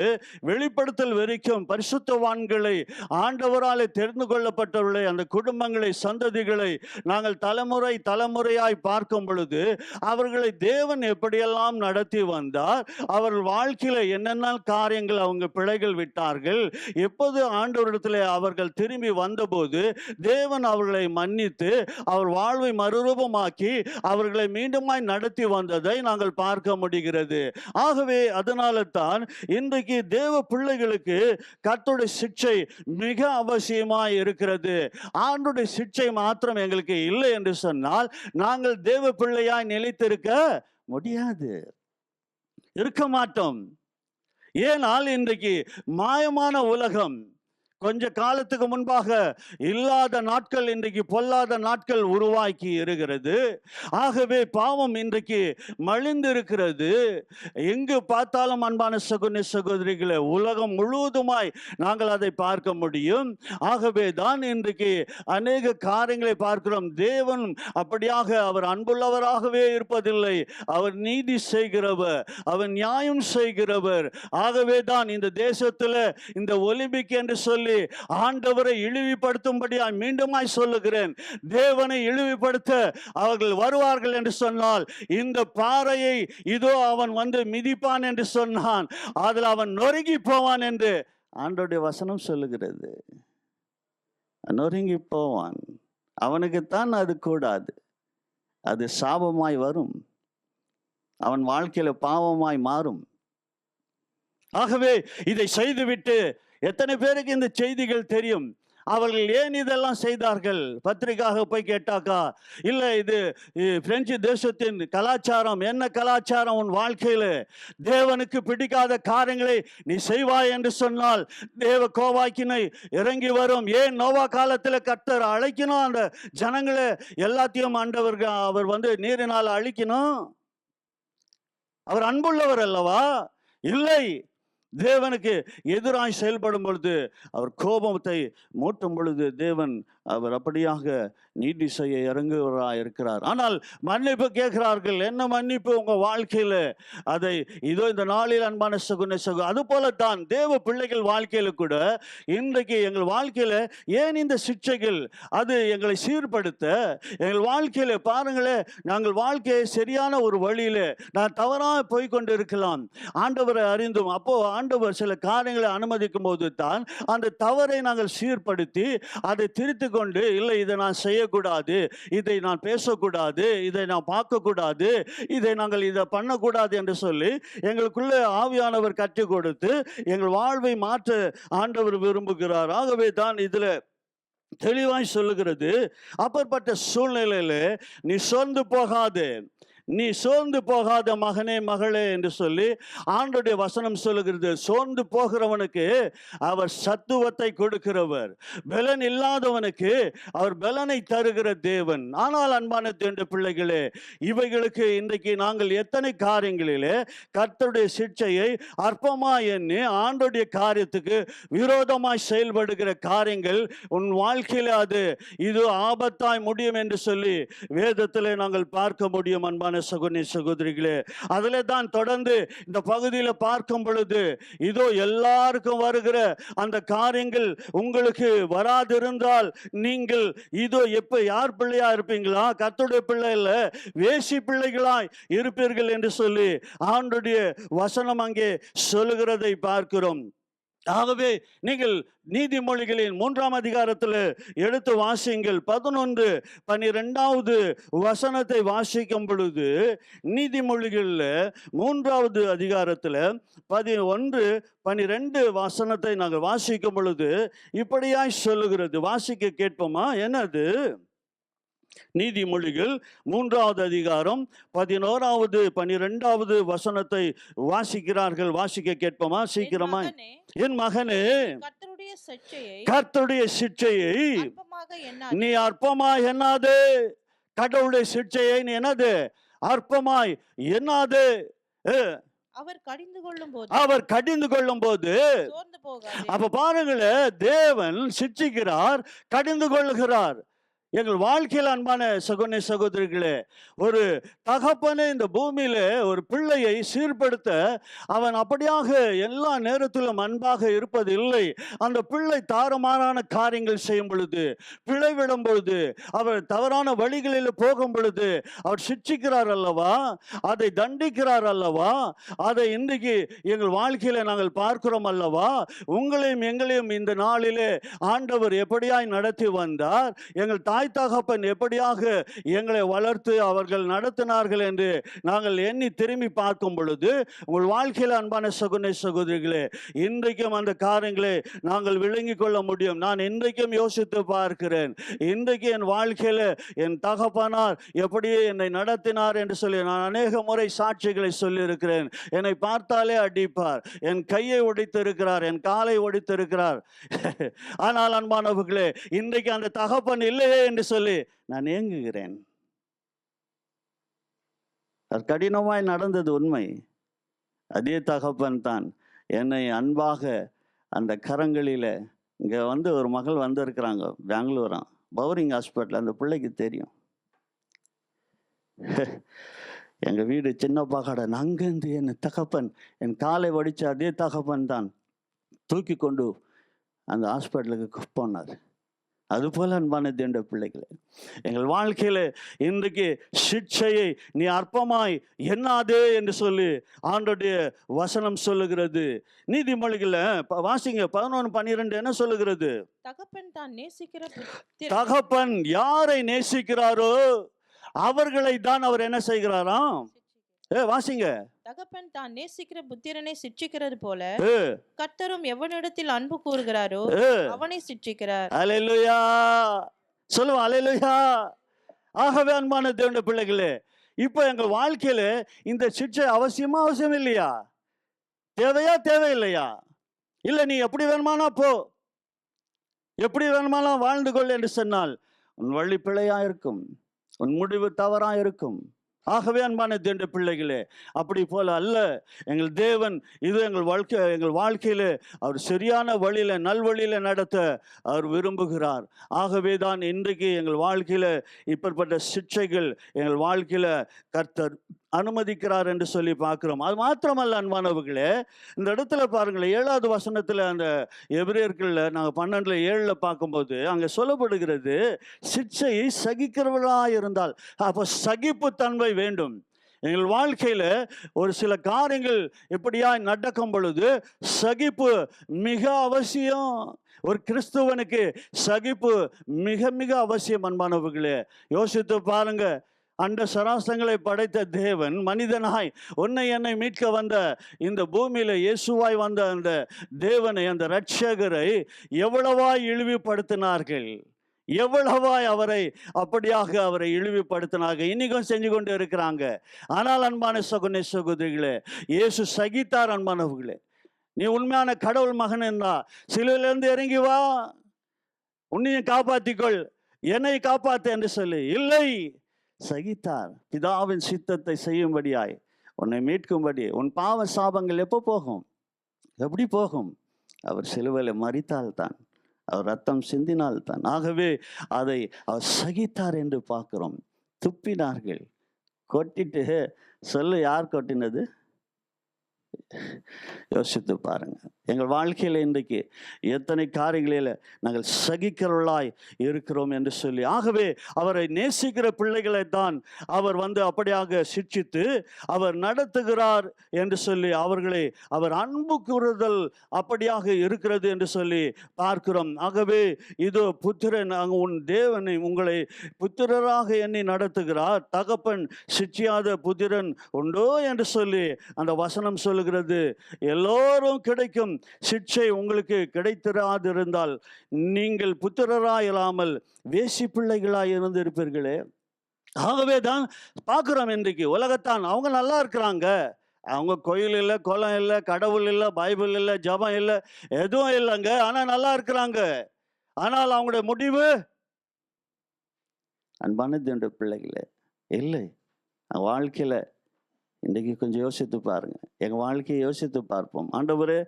வெளிப்படுத்தல் வரைக்கும் பரிசுத்தவான்களை, ஆண்டவராலே தெரிந்து கொள்ளப்பட்டவர்களை, அந்த குடும்பங்களை, சந்ததிகளை நாங்கள் தலைமுறையாய் பார்க்கும் பொழுது அவர்களை தேவன் எப்படியெல்லாம் நடத்தி வந்தார், அவர்கள் வாழ்க்கையில என்னென்ன காரியங்கள் அவங்க பிழைகள் விட்டார்கள், எப்போது ஆண்டவரிடத்தில் அவர்கள் திரும்பி வந்தபோது தேவன் அவர்களை மன்னித்து அவர் வாழ்வை மறுரூபமாக்கி அவர்களை மீண்டுமாய் நடத்தி வந்ததை நாங்கள் பார்க்க முடிகிறது. ஆகவே அதனால தான் இன்றைக்கு தேவ பிள்ளைகளுக்கு கர்த்தருடைய சிட்சை மிக அவசியமாய் இருக்கிறது. ஆண்டவருடைய சிட்சை மாத்திரம் எங்களுக்கு இல்லை என்று சொன்னால் நாங்கள் தேவ பிள்ளையாய் நிலைத்திருக்க முடியாது, இருக்க மாட்டோம். ஏனால் இன்றைக்கு மாயமான உலகம், கொஞ்ச காலத்துக்கு முன்பாக இல்லாத நாட்கள் இன்றைக்கு பொல்லாத நாட்கள் உருவாக்கி இருக்கிறது. ஆகவே பாவம் இன்றைக்கு மலிந்து இருக்கிறது. எங்கு பார்த்தாலும் அன்பான சகோதர சகோதரிகளே, உலகம் முழுவதுமாய் நாங்கள் அதை பார்க்க முடியும். ஆகவே தான் இன்றைக்கு அநேக காரியங்களை பார்க்கிறோம். தேவன் அப்படியாக அவர் அன்புள்ளவராகவே இருப்பதில்லை, அவர் நீதி செய்கிறவர், அவர் நியாயம் செய்கிறவர். ஆகவே தான் இந்த தேசத்தில் இந்த ஒலிம்பிக் என்று சொல்லி ஆண்டவரை இழிவுபடுத்தும்படியா மீண்டுமாய் சொல்லுகிறேன், தேவனை இழிவுபடுத்த அவர்கள் வருவார்கள் என்று சொன்னால் இந்த பாறையை இதோ அவன் வந்து மிதிப்பான் என்று சொன்னான், அதில் அவன் நொறுங்கி போவான் என்று ஆண்டவருடைய வசனம் சொல்லுகிறது. நொறுங்கி போவான், அவனுக்குத்தான் அது கூடாது, அது சாபமாய் வரும், அவன் வாழ்க்கையில பாவமாய் மாறும். ஆகவே இதை செய்துவிட்டு எத்தனை பேருக்கு இந்த செய்திகள் தெரியும்? அவர்கள் ஏன் இதெல்லாம் செய்தார்கள்? பத்திரிக்காக போய் கேட்டாக்கா, இல்லை இது பிரெஞ்சு தேசத்தின் கலாச்சாரம். என்ன கலாச்சாரம்? உன் வாழ்க்கையில் தேவனுக்கு பிடிக்காத காரியங்களை நீ செய்வாய் என்று சொன்னால் தேவ கோபாக்கினை இறங்கி வரும். ஏன் நோவா காலத்தில் கர்த்தர் அழைக்கணும் அந்த ஜனங்களை எல்லாத்தையும் ஆண்டவர்கள் அவர் நீரினால் அழிக்கணும்? அவர் அன்புள்ளவர் அல்லவா? இல்லை, தேவனுக்கு எதிராய் செயல்படும் பொழுது, அவர் கோபத்தை மூட்டும் பொழுது தேவன் அவர் அப்படியாக நீதி செய்ய இறங்குவராக இருக்கிறார். ஆனால் மன்னிப்பு கேட்கிறார்கள். என்ன மன்னிப்பு உங்கள் வாழ்க்கையில்? அதை இதோ இந்த நாளில் அன்பான சகுன அது போலத்தான் தேவ பிள்ளைகள் வாழ்க்கையில் கூட இன்றைக்கு எங்கள் வாழ்க்கையில் ஏன் இந்த சிக்ஷைகள்? அது எங்களை சீர்படுத்த எங்கள் வாழ்க்கையில் பாருங்களேன், நாங்கள் வாழ்க்கையை சரியான ஒரு வழியில் நான் தவறாக போய்கொண்டு இருக்கலாம். ஆண்டவரை அறிந்தும் அப்போ ஆண்டவர் சில காரியங்களை அனுமதிக்கும் போது தான் அந்த தவறை நாங்கள் சீர்படுத்தி அதை திருத்தி கொண்டு, இல்லை இதை நான் செய்யக்கூடாது, இதை நான் பேசக்கூடாது, இதை நான் பார்க்கக்கூடாது, இதை பண்ணக்கூடாது என்று சொல்லி எங்களுக்குள்ள ஆவியானவர் கற்றுக் கொடுத்து எங்கள் வாழ்வை மாற்ற ஆண்டவர் விரும்புகிறார். ஆகவே தான் இதில் தெளிவாய் சொல்லுகிறது, அப்பற்பட்ட சூழ்நிலையில் நீ சோர்ந்து போகாதே, நீ சோர்ந்து போகாத மகனே மகளே என்று சொல்லி ஆண்டவருடைய வசனம் சொல்லுகிறது. சோர்ந்து போகிறவனுக்கு அவர் சத்துவத்தை கொடுக்கிறவர், பலன் இல்லாதவனுக்கு அவர் பலனை தருகிற தேவன். ஆனால் அன்பான தேவனுடைய பிள்ளைகளே, இவைகளுக்கு இன்றைக்கு நாங்கள் எத்தனை காரியங்களிலே கர்த்தருடைய சிட்சையை அற்பமாய் எண்ணி ஆண்டவருடைய காரியத்துக்கு விரோதமாய் செயல்படுகிற காரியங்கள் உன் வாழ்க்கையில் இது ஆபத்தாய் முடியும் என்று சொல்லி வேதத்திலே நாங்கள் பார்க்க முடியும். அன்பான சகோதரி சகோதரிகளே, அதில் தான் தொடர்ந்து இந்த பகுதியில் பார்க்கும் பொழுது இதோ எல்லாருக்கும் வருகிற அந்த காரியங்கள் உங்களுக்கு வராதிருந்தால் நீங்கள் இதோ எப்ப யார் பிள்ளையா இருப்பீங்களா? கர்த்தருடைய பிள்ளை இல்ல, வேசி பிள்ளைகளாய் இருப்பீர்கள் என்று சொல்லி ஆண்டவருடைய வசனம் அங்கே சொல்லுகிறதை பார்க்கிறோம். ஆகவே நீங்கள் நீதிமொழிகளின் 3ஆம் அதிகாரத்தில் எடுத்து வாசியுங்கள். 11-12 வசனத்தை வாசிக்கும் பொழுது நீதிமொழிகளில் 3ஆவது அதிகாரத்தில் 11-12 வசனத்தை நாங்கள் வாசிக்கும் பொழுது இப்படியாய் சொல்லுகிறது. வாசிக்க கேட்போமா? என்னது? நீதிமொழிகள் 3ஆவது அதிகாரம் 11-12 வசனத்தை வாசிக்கிறார்கள். வாசிக்க கேட்போமா? சீக்கிரமா. என் மகனே, கர்த்தருடைய சிட்சையை நீ அற்பமாய் எண்ணாதே. கடவுளுடைய சிட்சையை நீ என்னது? அற்பமாய் எண்ணாதே. அவர் கடிந்து கொள்ளும் போது அப்ப பாருங்களேன், தேவன் சிட்சிக்கிறார், கடிந்து கொள்ளுகிறார். எங்கள் வாழ்க்கையில் அன்பான சகோதர சகோதரிகளே, ஒரு தகப்பனே இந்த பூமியில ஒரு பிள்ளையை சீர்படுத்த அவன் அப்படியாக எல்லா நேரத்திலும் அன்பாக இருப்பது இல்லை. அந்த பிள்ளை தாறுமாறான காரியங்கள் செய்யும் பொழுது, பிழைவிடும் பொழுது, அவர் தவறான வழிகளில் போகும் பொழுது அவர் சிட்சிக்கிறார் அல்லவா, அதை தண்டிக்கிறார் அல்லவா. அதை இன்றைக்கு எங்கள் வாழ்க்கையில நாங்கள் பார்க்கிறோம் அல்லவா. உங்களையும் எங்களையும் இந்த நாளிலே ஆண்டவர் எப்படியாய் நடத்தி வந்தார், எங்கள் தாய் தகப்பன் எப்படியாக எங்களை வளர்த்து அவர்கள் நடத்தினார்கள் என்று நாங்கள் எண்ணி திரும்பி பார்க்கும் பொழுது உங்கள் வாழ்க்கையில் அன்பான சகோதர சகோதரிகளே, இன்றைக்கும் அந்த காரியங்களை நாங்கள் விளங்கிக் கொள்ள முடியும். நான் இன்றைக்கும் யோசித்து பார்க்கிறேன். இன்றைக்கு என் வாழ்க்கையில் என் தகப்பனார் எப்படியே என்னை நடத்தினார் என்று சொல்லி நான் அநேக முறை சாட்சிகளை சொல்லியிருக்கிறேன். என்னை பார்த்தாலே அடிப்பார், என் கையை ஒடித்து இருக்கிறார், என் காலை ஒடித்து இருக்கிறார். ஆனால் அன்பானவர்களே, இன்றைக்கு அந்த தகப்பன் இல்லையே என்று சொல்லி நான் ஏங்குகிறேன். கடினமாய் நடந்தது உண்மை. அதே தகப்பன் தான் என்னை அன்பாக அந்த கரங்களில் இங்கே ஒரு மகள் வந்திருக்கிறாங்க, பெங்களூரா, பவரிங் ஹாஸ்பிட்டல். அந்த பிள்ளைக்கு தெரியும். எங்கள் வீடு சின்ன பாகாட. அங்கேருந்து என் தகப்பன் என் காலை வடித்த அதே தகப்பன் தான் தூக்கி கொண்டு அந்த ஹாஸ்பிட்டலுக்கு போனார். அதுபோல அன்பான தேவனுடைய பிள்ளைகளே, எங்கள் வாழ்க்கையில இன்றைக்கு சிட்சையை நீ அற்பமாய் எண்ணாதே என்று சொல்லி ஆண்டவருடைய வசனம் சொல்லுகிறது. நீதிமொழிகள வாசிங்க 11-12 என்ன சொல்லுகிறது? தகப்பன் யாரை நேசிக்கிறாரோ அவர்களை தான் அவர் என்ன செய்கிறாராம்? வாசிங்க. தகப்பன் தான் நேசிக்கிற புத்திரனை சிட்சிக்கிறது போல ஏ, கர்த்தரும் எவனிடத்தில் அன்பு கூறுகிறாரோ ஏ. அவனை சிட்சிக்கிறார். அல்லேலூயா. சொல்லுவோம் அல்லேலூயா. ஆகவே அன்பான தேவனுடைய பிள்ளைகளே, இப்போ எங்க வாழ்க்கையில இந்த சிட்சை அவசியம் இல்லையா? தேவையா தேவையில்லையா? இல்ல நீ எப்படி வேணுமானா போ, எப்படி வேணுமானா வாழ்ந்து கொள் என்று சொன்னால் உன் வழி பிழையா இருக்கும், உன் முடிவு தவறா இருக்கும். ஆகவே அன்பான தேவனுடைய பிள்ளைகளே, அப்படி போல அல்ல. எங்கள் தேவன் இது எங்கள் வாழ்க்கையில அவர் சரியான வழியில நல்வழியில நடத்த அவர் விரும்புகிறார். ஆகவே தான் இன்றைக்கு எங்கள் வாழ்க்கையில இப்படிப்பட்ட சிட்சைகள் எங்கள் வாழ்க்கையில கர்த்தர் அனுமதிக்கிறார் என்று சொல்லி பார்க்கிறோம். அது மாத்திரமல்ல அன்பானவர்களே, இந்த இடத்துல பாருங்களேன், 7வது வசனத்துல அந்த எபிரேயர்கள்ல நாங்கள் 12:7 பார்க்கும்போது அங்க சொல்லப்படுகிறது, சிட்சையை சகிக்கிறவர்களாக இருந்தால். அப்போ சகிப்புத்தன்மை வேண்டும். எங்கள் வாழ்க்கையில ஒரு சில காரியங்கள் எப்படியாய் நடக்கும் பொழுது சகிப்பு மிக அவசியம். ஒரு கிறிஸ்துவனுக்கு சகிப்பு மிக மிக அவசியம். அன்பானவர்களே, யோசித்து பாருங்க. அண்ட சராசரங்களை படைத்த தேவன் மனிதனாய் உன்னை என்னை மீட்க வந்த இந்த பூமியில இயேசுவாய் வந்த அந்த தேவனை, அந்த இரட்சகரை எவ்வளவாய் இழிவுபடுத்தினார்கள், எவ்வளவாய் அப்படியாக அவரை இழிவுபடுத்தினார்கள். இன்னைக்கும் செஞ்சு கொண்டு இருக்கிறாங்க. ஆனால் அன்பான சகோதரிகளே, இயேசு சகித்தார். அன்பானவர்களே, நீ உண்மையான கடவுள் மகன் என்றா சிலுவையிலிருந்து இறங்கி வா, உன்னையும் காப்பாற்றிக்கொள், என்னை காப்பாத்து என்று சொல்லி இல்லை, சகித்தார். பிதாவின் சித்தத்தை செய்யும்படியாய், உன்னை மீட்கும்படி. உன் பாவ சாபங்கள் எப்போ போகும்? எப்படி போகும்? அவர் சிலுவையில் மரித்தால்தான், அவர் ரத்தம் சிந்தினால்தான். ஆகவே அதை அவர் சகித்தார் என்று பார்க்கிறோம். துப்பினார்கள், கொட்டிட்டு சொல்லு, யார் கொட்டினது? யோசித்து பாருங்க. எங்கள் வாழ்க்கையில இன்றைக்கு எத்தனை காரியங்களில் நாங்கள் சகிக்கிறவர்களாய் இருக்கிறோம் என்று சொல்லி. ஆகவே அவரை நேசிக்கிற பிள்ளைகளை தான் அவர் அப்படியாக சிட்சித்து அவர் நடத்துகிறார் என்று சொல்லி அவர்களை அவர் அன்பு கூறுதல் அப்படியாக இருக்கிறது என்று சொல்லி பார்க்கிறோம். ஆகவே இதோ புத்திரன், உன் தேவனை உங்களை புத்திரராக எண்ணி நடத்துகிறார், தகப்பன் சிட்சியாத புத்திரன் உண்டோ என்று சொல்லி அந்த வசனம் சொல்லுகிறது. எல்லோரும் கிடைக்கும் சிட்சை உங்களுக்கு கிடைத்திராதிருந்தால் நீங்கள் புத்திரராய் இல்லாமல் வேசி பிள்ளைகளாய் இருந்திருப்பீர்களே. ஆகவே தான் பார்க்கிறோம் இன்றைக்கு உலகத்தான் அவங்க நல்லா இருக்கிறாங்க. அவங்க கோயில் இல்லை, குளம் இல்லை, கடவுள் இல்லை, பைபிள் இல்லை, ஜபம் இல்லை, எதுவும் இல்லைங்க. ஆனால் நல்லா இருக்கிறாங்க. ஆனால் அவங்களுடைய முடிவு அன்பான தேவனுடைய பிள்ளைகளே இல்லை. வாழ்க்கையில் இன்றைக்கு கொஞ்சம் யோசித்து பாருங்க. எங்கள் வாழ்க்கையை யோசித்து பார்ப்போம். ஆண்டவரே,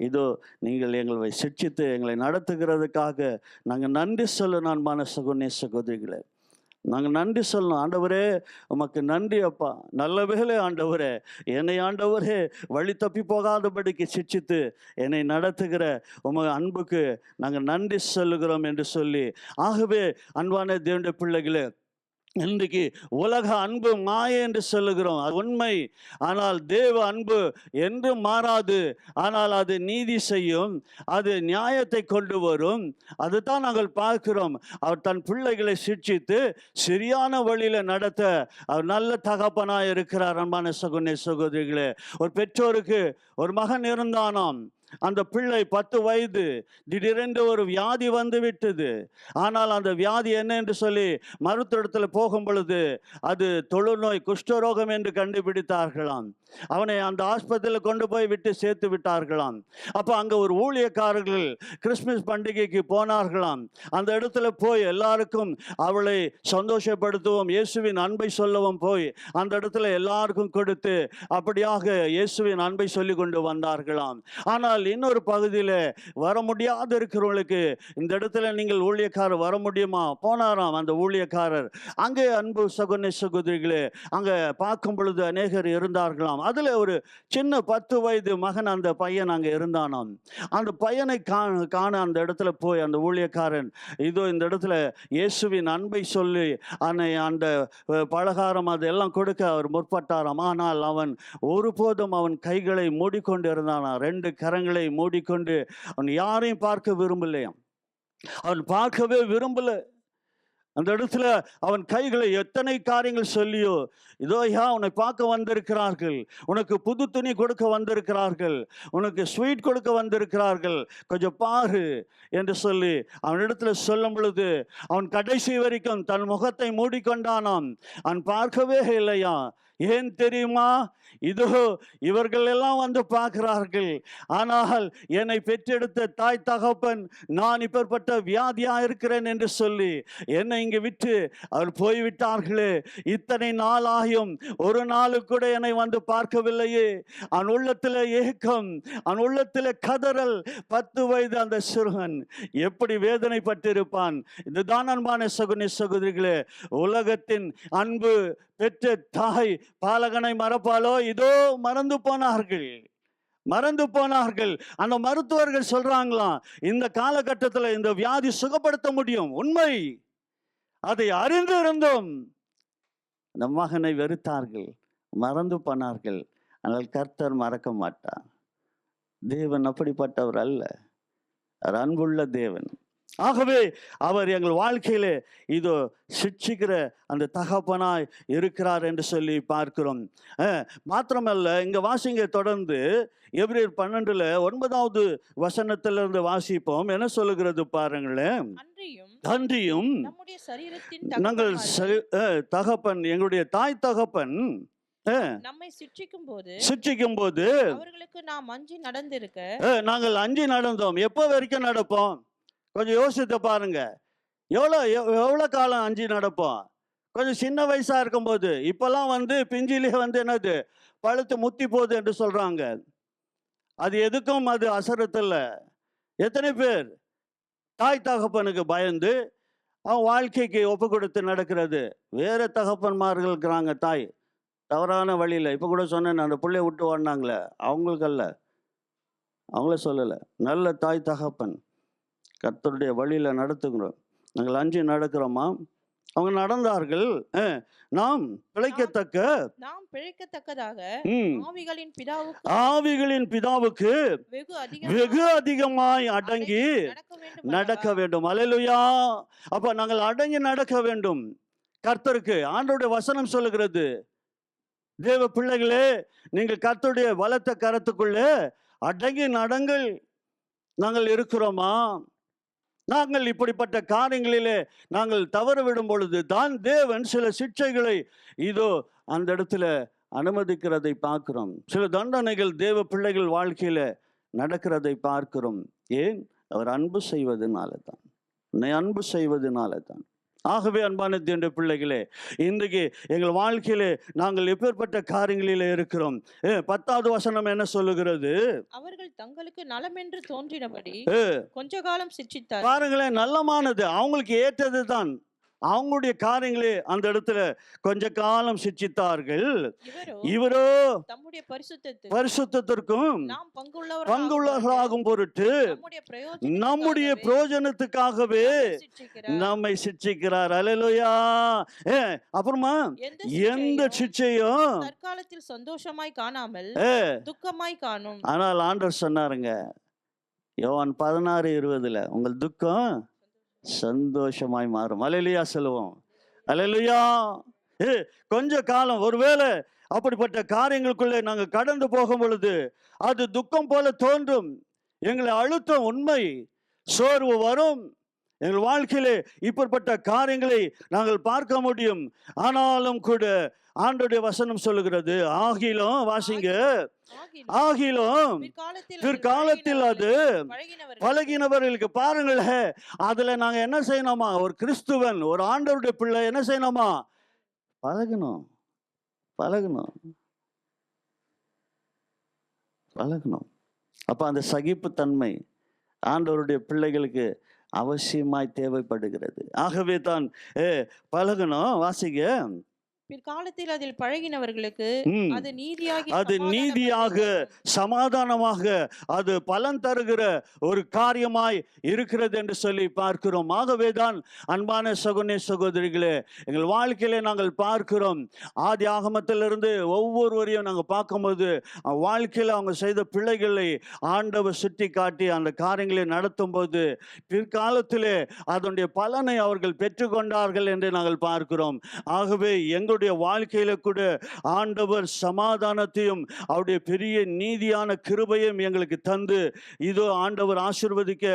இதோ நீங்கள் எங்களை சிட்சித்து எங்களை நடத்துகிறதுக்காக நாங்கள் நன்றி சொல்லணும். அன்பான சகோதரிகளே, நாங்கள் நன்றி சொல்லணும். ஆண்டவரே, உமக்கு நன்றி அப்பா. நல்ல வேளை ஆண்டவரே, என்னை ஆண்டவரே வழி தப்பி போகாதபடிக்கு சிட்சித்து என்னை நடத்துகிற உமக்கு அன்புக்கு நாங்கள் நன்றி சொல்லுகிறோம் என்று சொல்லி. ஆகவே அன்பான தேவனுடைய பிள்ளைகளே, இன்றைக்கு உலக அன்பு மாய என்று சொல்லுகிறோம், அது உண்மை. ஆனால் தேவ அன்பு என்றும் மாறாது. ஆனால் அது நீதி செய்யும், அது நியாயத்தை கொண்டு வரும். அதுதான் நாங்கள் பார்க்கிறோம். அவர் தன் பிள்ளைகளை சிட்சித்து சரியான வழியில நடத்த அவர் நல்ல தகப்பனாய் இருக்கிறார். அன்பான சகோதரிகளே, ஒரு பெற்றோருக்கு ஒரு மகன் இருந்தானாம். அந்த பிள்ளை 10 வயது, திடீரென்று ஒரு வியாதி வந்து விட்டது. ஆனால் அந்த வியாதி என்ன என்று சொல்லி மருத்துவத்தில் போகும் பொழுது அது தொழுநோய், குஷ்டரோகம் என்று கண்டுபிடித்தார்களாம். அவனை அந்த ஆஸ்பத்திரியில் கொண்டு போய் விட்டு சேர்த்து விட்டார்களாம். அப்போ அங்கே ஒரு ஊழியக்காரர்கள் கிறிஸ்துமஸ் பண்டிகைக்கு போனார்களாம். அந்த இடத்துல போய் எல்லாருக்கும் அவளை சந்தோஷப்படுத்துவோம், இயேசுவின் அன்பை சொல்லவும் போய் அந்த இடத்துல எல்லாருக்கும் கொடுத்து அப்படியாக இயேசுவின் அன்பை சொல்லி கொண்டு வந்தார்களாம். ஆனால் இன்னொரு பகுதியில் வர முடியாத இருக்கிறவங்களுக்கு இந்த இடத்துல நீங்கள் ஊழியக்காரர் வர முடியுமா? போனாராம் அந்த ஊழியக்காரர். அங்கே அன்பு சகோதரிகளே, அங்கே பார்க்கும் பொழுது அநேகர் இருந்தார்களாம். அதில் ஒரு சின்ன 10 வயது மகன், அந்த பையன் அங்கே இருந்தானாம். அந்த பையனை காண அந்த இடத்துல போய் அந்த ஊழியக்காரன் இதோ இந்த இடத்துல இயேசுவின் அன்பை சொல்லி அந்த பலகாரம் அதெல்லாம் கொடுக்க அவர் முற்பட்டாராம். ஆனால் அவன் ஒருபோதும் அவன் கைகளை மூடிக்கொண்டு இருந்தானா, 2 கரங்களை மூடிக்கொண்டு. அவன் யாரையும் பார்க்க விரும்பலையாம், அவன் பார்க்கவே விரும்பல. அந்த இடத்துல அவன் கைகளை எத்தனை காரியங்கள் சொல்லியோ, இதோ ஐயா உன்னை பார்க்க வந்திருக்கிறார்கள், உனக்கு புது துணி கொடுக்க வந்திருக்கிறார்கள், உனக்கு ஸ்வீட் கொடுக்க வந்திருக்கிறார்கள், கொஞ்சம் பாரு என்று சொல்லி அவனிடத்துல சொல்லும் பொழுது அவன் கடைசி வரைக்கும் தன் முகத்தை மூடிக்கொண்டானாம். அவன் பார்க்கவே இல்லையா. ஏன் தெரியுமா? இதோ இவர்கள் எல்லாம் வந்து பார்க்கிறார்கள், ஆனால் என்னை பெற்றெடுத்த தாய் தகப்பன் நான் இப்பேற்பட்ட வியாதியா இருக்கிறேன் என்று சொல்லி என்னை இங்கு விட்டு அவர் போய்விட்டார்களே, இத்தனை நாள் ஆகியும் ஒரு நாளு கூட என்னை வந்து பார்க்கவில்லையே. அவன் உள்ளத்தில் ஏக்கம், அவன் உள்ளத்தில் கதறல். 10 வயது அந்த சிறுவன் எப்படி வேதனைப்பட்டிருப்பான். இதுதான் அன்பான சகோதரி சகோதரிகளே, உலகத்தின் அன்பு பெற்ற தாய் பாலகனை மறப்பாலோ? இதோ மறந்து போனார்கள். அந்த மருத்துவர்கள் சொல்றாங்களாம், இந்த காலகட்டத்தில் இந்த வியாதி சுகப்படுத்த முடியும். உண்மை, அதை அறிந்திருந்தும் அந்த மகனை வெறுத்தார்கள், மறந்து போனார்கள். ஆனால் கர்த்தர் மறக்க மாட்டார். தேவன் அப்படிப்பட்டவர் அல்ல, அவர் அன்புள்ள தேவன். ஆகவே அவர் எங்கள் வாழ்க்கையிலே இதோ சிட்சிக்கிற அந்த தகப்பனாய் இருக்கிறார் என்று சொல்லி பார்க்கிறோம். மாத்திரமல்ல, இங்க வாசிங்க தொடர்ந்து எபிரேயர் 12:9 வசனத்திலிருந்து வாசிப்போம். என்ன சொல்லுகிறது பாருங்களேன். அன்றியும் நாங்கள் தகப்பன், எங்களுடைய தாய் தகப்பன் நம்மை சிட்சிக்கும் போது அவர்களுக்கு நாம் அஞ்சி நடந்திருக்க நாங்கள் அஞ்சி நடந்தோம். எப்போ வரைக்கும் நடப்போம்? கொஞ்சம் யோசித்து பாருங்க. எவ்வளோ காலம் அஞ்சி நடப்போம்? கொஞ்சம் சின்ன வயசா இருக்கும்போது. இப்பெல்லாம் வந்து பிஞ்சிலே வந்து என்னது பழுத்து முத்தி போகுது என்று சொல்றாங்க. அது எதுக்கும் அது அசரத்தில். எத்தனை பேர் தாய் தகப்பனுக்கு பயந்து அவன் வாழ்க்கைக்கு ஒப்பு கொடுத்து நடக்கிறது. வேற தகப்பன்மார்கள் இருக்கிறாங்க, தாய் தவறான வழியில். இப்போ கூட சொன்னேன், அந்த பிள்ளைய விட்டு ஓடினாங்களே, அவங்களுக்கல்ல, அவங்கள சொல்லலை. நல்ல தாய் தகப்பன் கர்த்தருடைய வழியில் நடத்துகிறோம். நாங்கள் அஞ்சி நடக்கிறோமா? அவங்க நடந்தார்கள். நாம் பிழைக்கத்தக்கதாக ஆவிகளின் பிதாவுக்கு வெகு அதிகமாய் அடங்கி நடக்க வேண்டும். அல்லேலூயா. அப்ப நாங்கள் அடங்கி நடக்க வேண்டும். கர்த்தருக்கு ஆண்டவருடைய வசனம் சொல்லுகிறது, தேவ பிள்ளைகளே, நீங்கள் கர்த்தருடைய பலத்த கரத்துக்குள்ளே அடங்கி நடங்கள். நாங்கள் இருக்கிறோமா? நாங்கள் இப்படிப்பட்ட காரியங்களிலே நாங்கள் தவறு விடும் பொழுது தான் தேவன் சில சிட்சைகளை இதோ அந்த இடத்துல அனுமதிக்கிறதை பார்க்கிறோம். சில தண்டனைகள் தேவ பிள்ளைகள் வாழ்க்கையில நடக்கிறதை பார்க்கிறோம். ஏன்? அவர் அன்பு செய்வதனால தான், அன்பு செய்வதனால தான். ஆகவே அன்பான தேவனுடைய பிள்ளைகளே, இன்றைக்கு எங்கள் வாழ்க்கையிலே நாங்கள் எப்பேற்பட்ட காரியங்களிலே இருக்கிறோம். 10வது வசனம் என்ன சொல்லுகிறது? அவர்கள் தங்களுக்கு நலம் என்று தோன்றினபடி கொஞ்ச காலம் சிட்சித்தார். பாருங்களேன், நல்லமானது அவங்களுக்கு ஏற்றது தான். அவங்களுடைய காரியங்களே அந்த இடத்துல கொஞ்ச காலம் சிட்சித்தார்கள். இவரோ தம்முடைய பரிசுத்தத்திற்கும் பங்குள்ளவர்களாகும் பொருட்டு நம்முடைய பிரயோஜனத்துக்காகவே நம்மை சிட்சிக்கிறார். அல்லேலூயா. அப்புறமா எந்த சிட்சையும் தற்காலத்தில் சந்தோஷமாய் காணாமல் துக்கமாய் காணும். ஆனால் ஆண்டவர் சொன்னாருங்க, யோவான் 16:20, உங்கள் துக்கம் சந்தோஷமாய் மாறும். அல்லேலூயா சொல்லுவோம். அல்லேலூயா. கொஞ்ச காலம் ஒருவேளை அப்படிப்பட்ட காரியங்களுக்குள்ளே நாங்கள் கடந்து போகும் பொழுது அது துக்கம் போல தோன்றும். எங்களை அழுத்தம், உண்மை, சோர்வு வரும். எங்கள் வாழ்க்கையிலே இப்படிப்பட்ட காரியங்களை நாங்கள் பார்க்க முடியும். ஆனாலும் கூட ஆண்டவருடைய வசனம் சொல்லுகிறது, ஆகிலும் வாசிங்க, ஆகிலும் பிற்காலத்தில் அது பழகினவர்களுக்கு. பாருங்களேன், அதுல நாங்க என்ன செய்யணுமா? ஒரு கிறிஸ்துவன், ஒரு ஆண்டவருடைய பிள்ளை என்ன செய்யணுமா? பழகணும். அப்ப அந்த சகிப்புத்தன்மை ஆண்டவருடைய பிள்ளைகளுக்கு அவசியமாய் தேவைப்படுகிறது. ஆகவே தான் பழகணும். வாசிங்க, பிற்காலத்தில் அதில் பழகினவர்களுக்கு ம். அது நீதியாகி அது நீதியாக சமாதானமாக அது பலன் தருகிற ஒரு காரியமாய் இருக்கிறது என்று சொல்லி பார்க்கிறோம். ஆகவேதான் அன்பான சகோதர சகோதரிகளே, எங்கள் வாழ்க்கையிலே நாங்கள் பார்க்கிறோம், ஆதி ஆகமத்திலிருந்து ஒவ்வொருவரையும் நாங்கள் பார்க்கும்போது வாழ்க்கையில் அவங்க செய்த பிள்ளைகளை ஆண்டவர் சுட்டி காட்டி அந்த காரியங்களை நடத்தும் போது பிற்காலத்திலே அதனுடைய பலனை அவர்கள் பெற்றுக்கொண்டார்கள் என்று நாங்கள் பார்க்கிறோம். ஆகவே எங்களுடைய வாழ்க்கையில கூட ஆண்டவர் சமாதானத்தையும் அவருடைய பெரிய நீதியான கிருபையும் எங்களுக்கு தந்து இதோ ஆண்டவர் ஆசீர்வதிக்க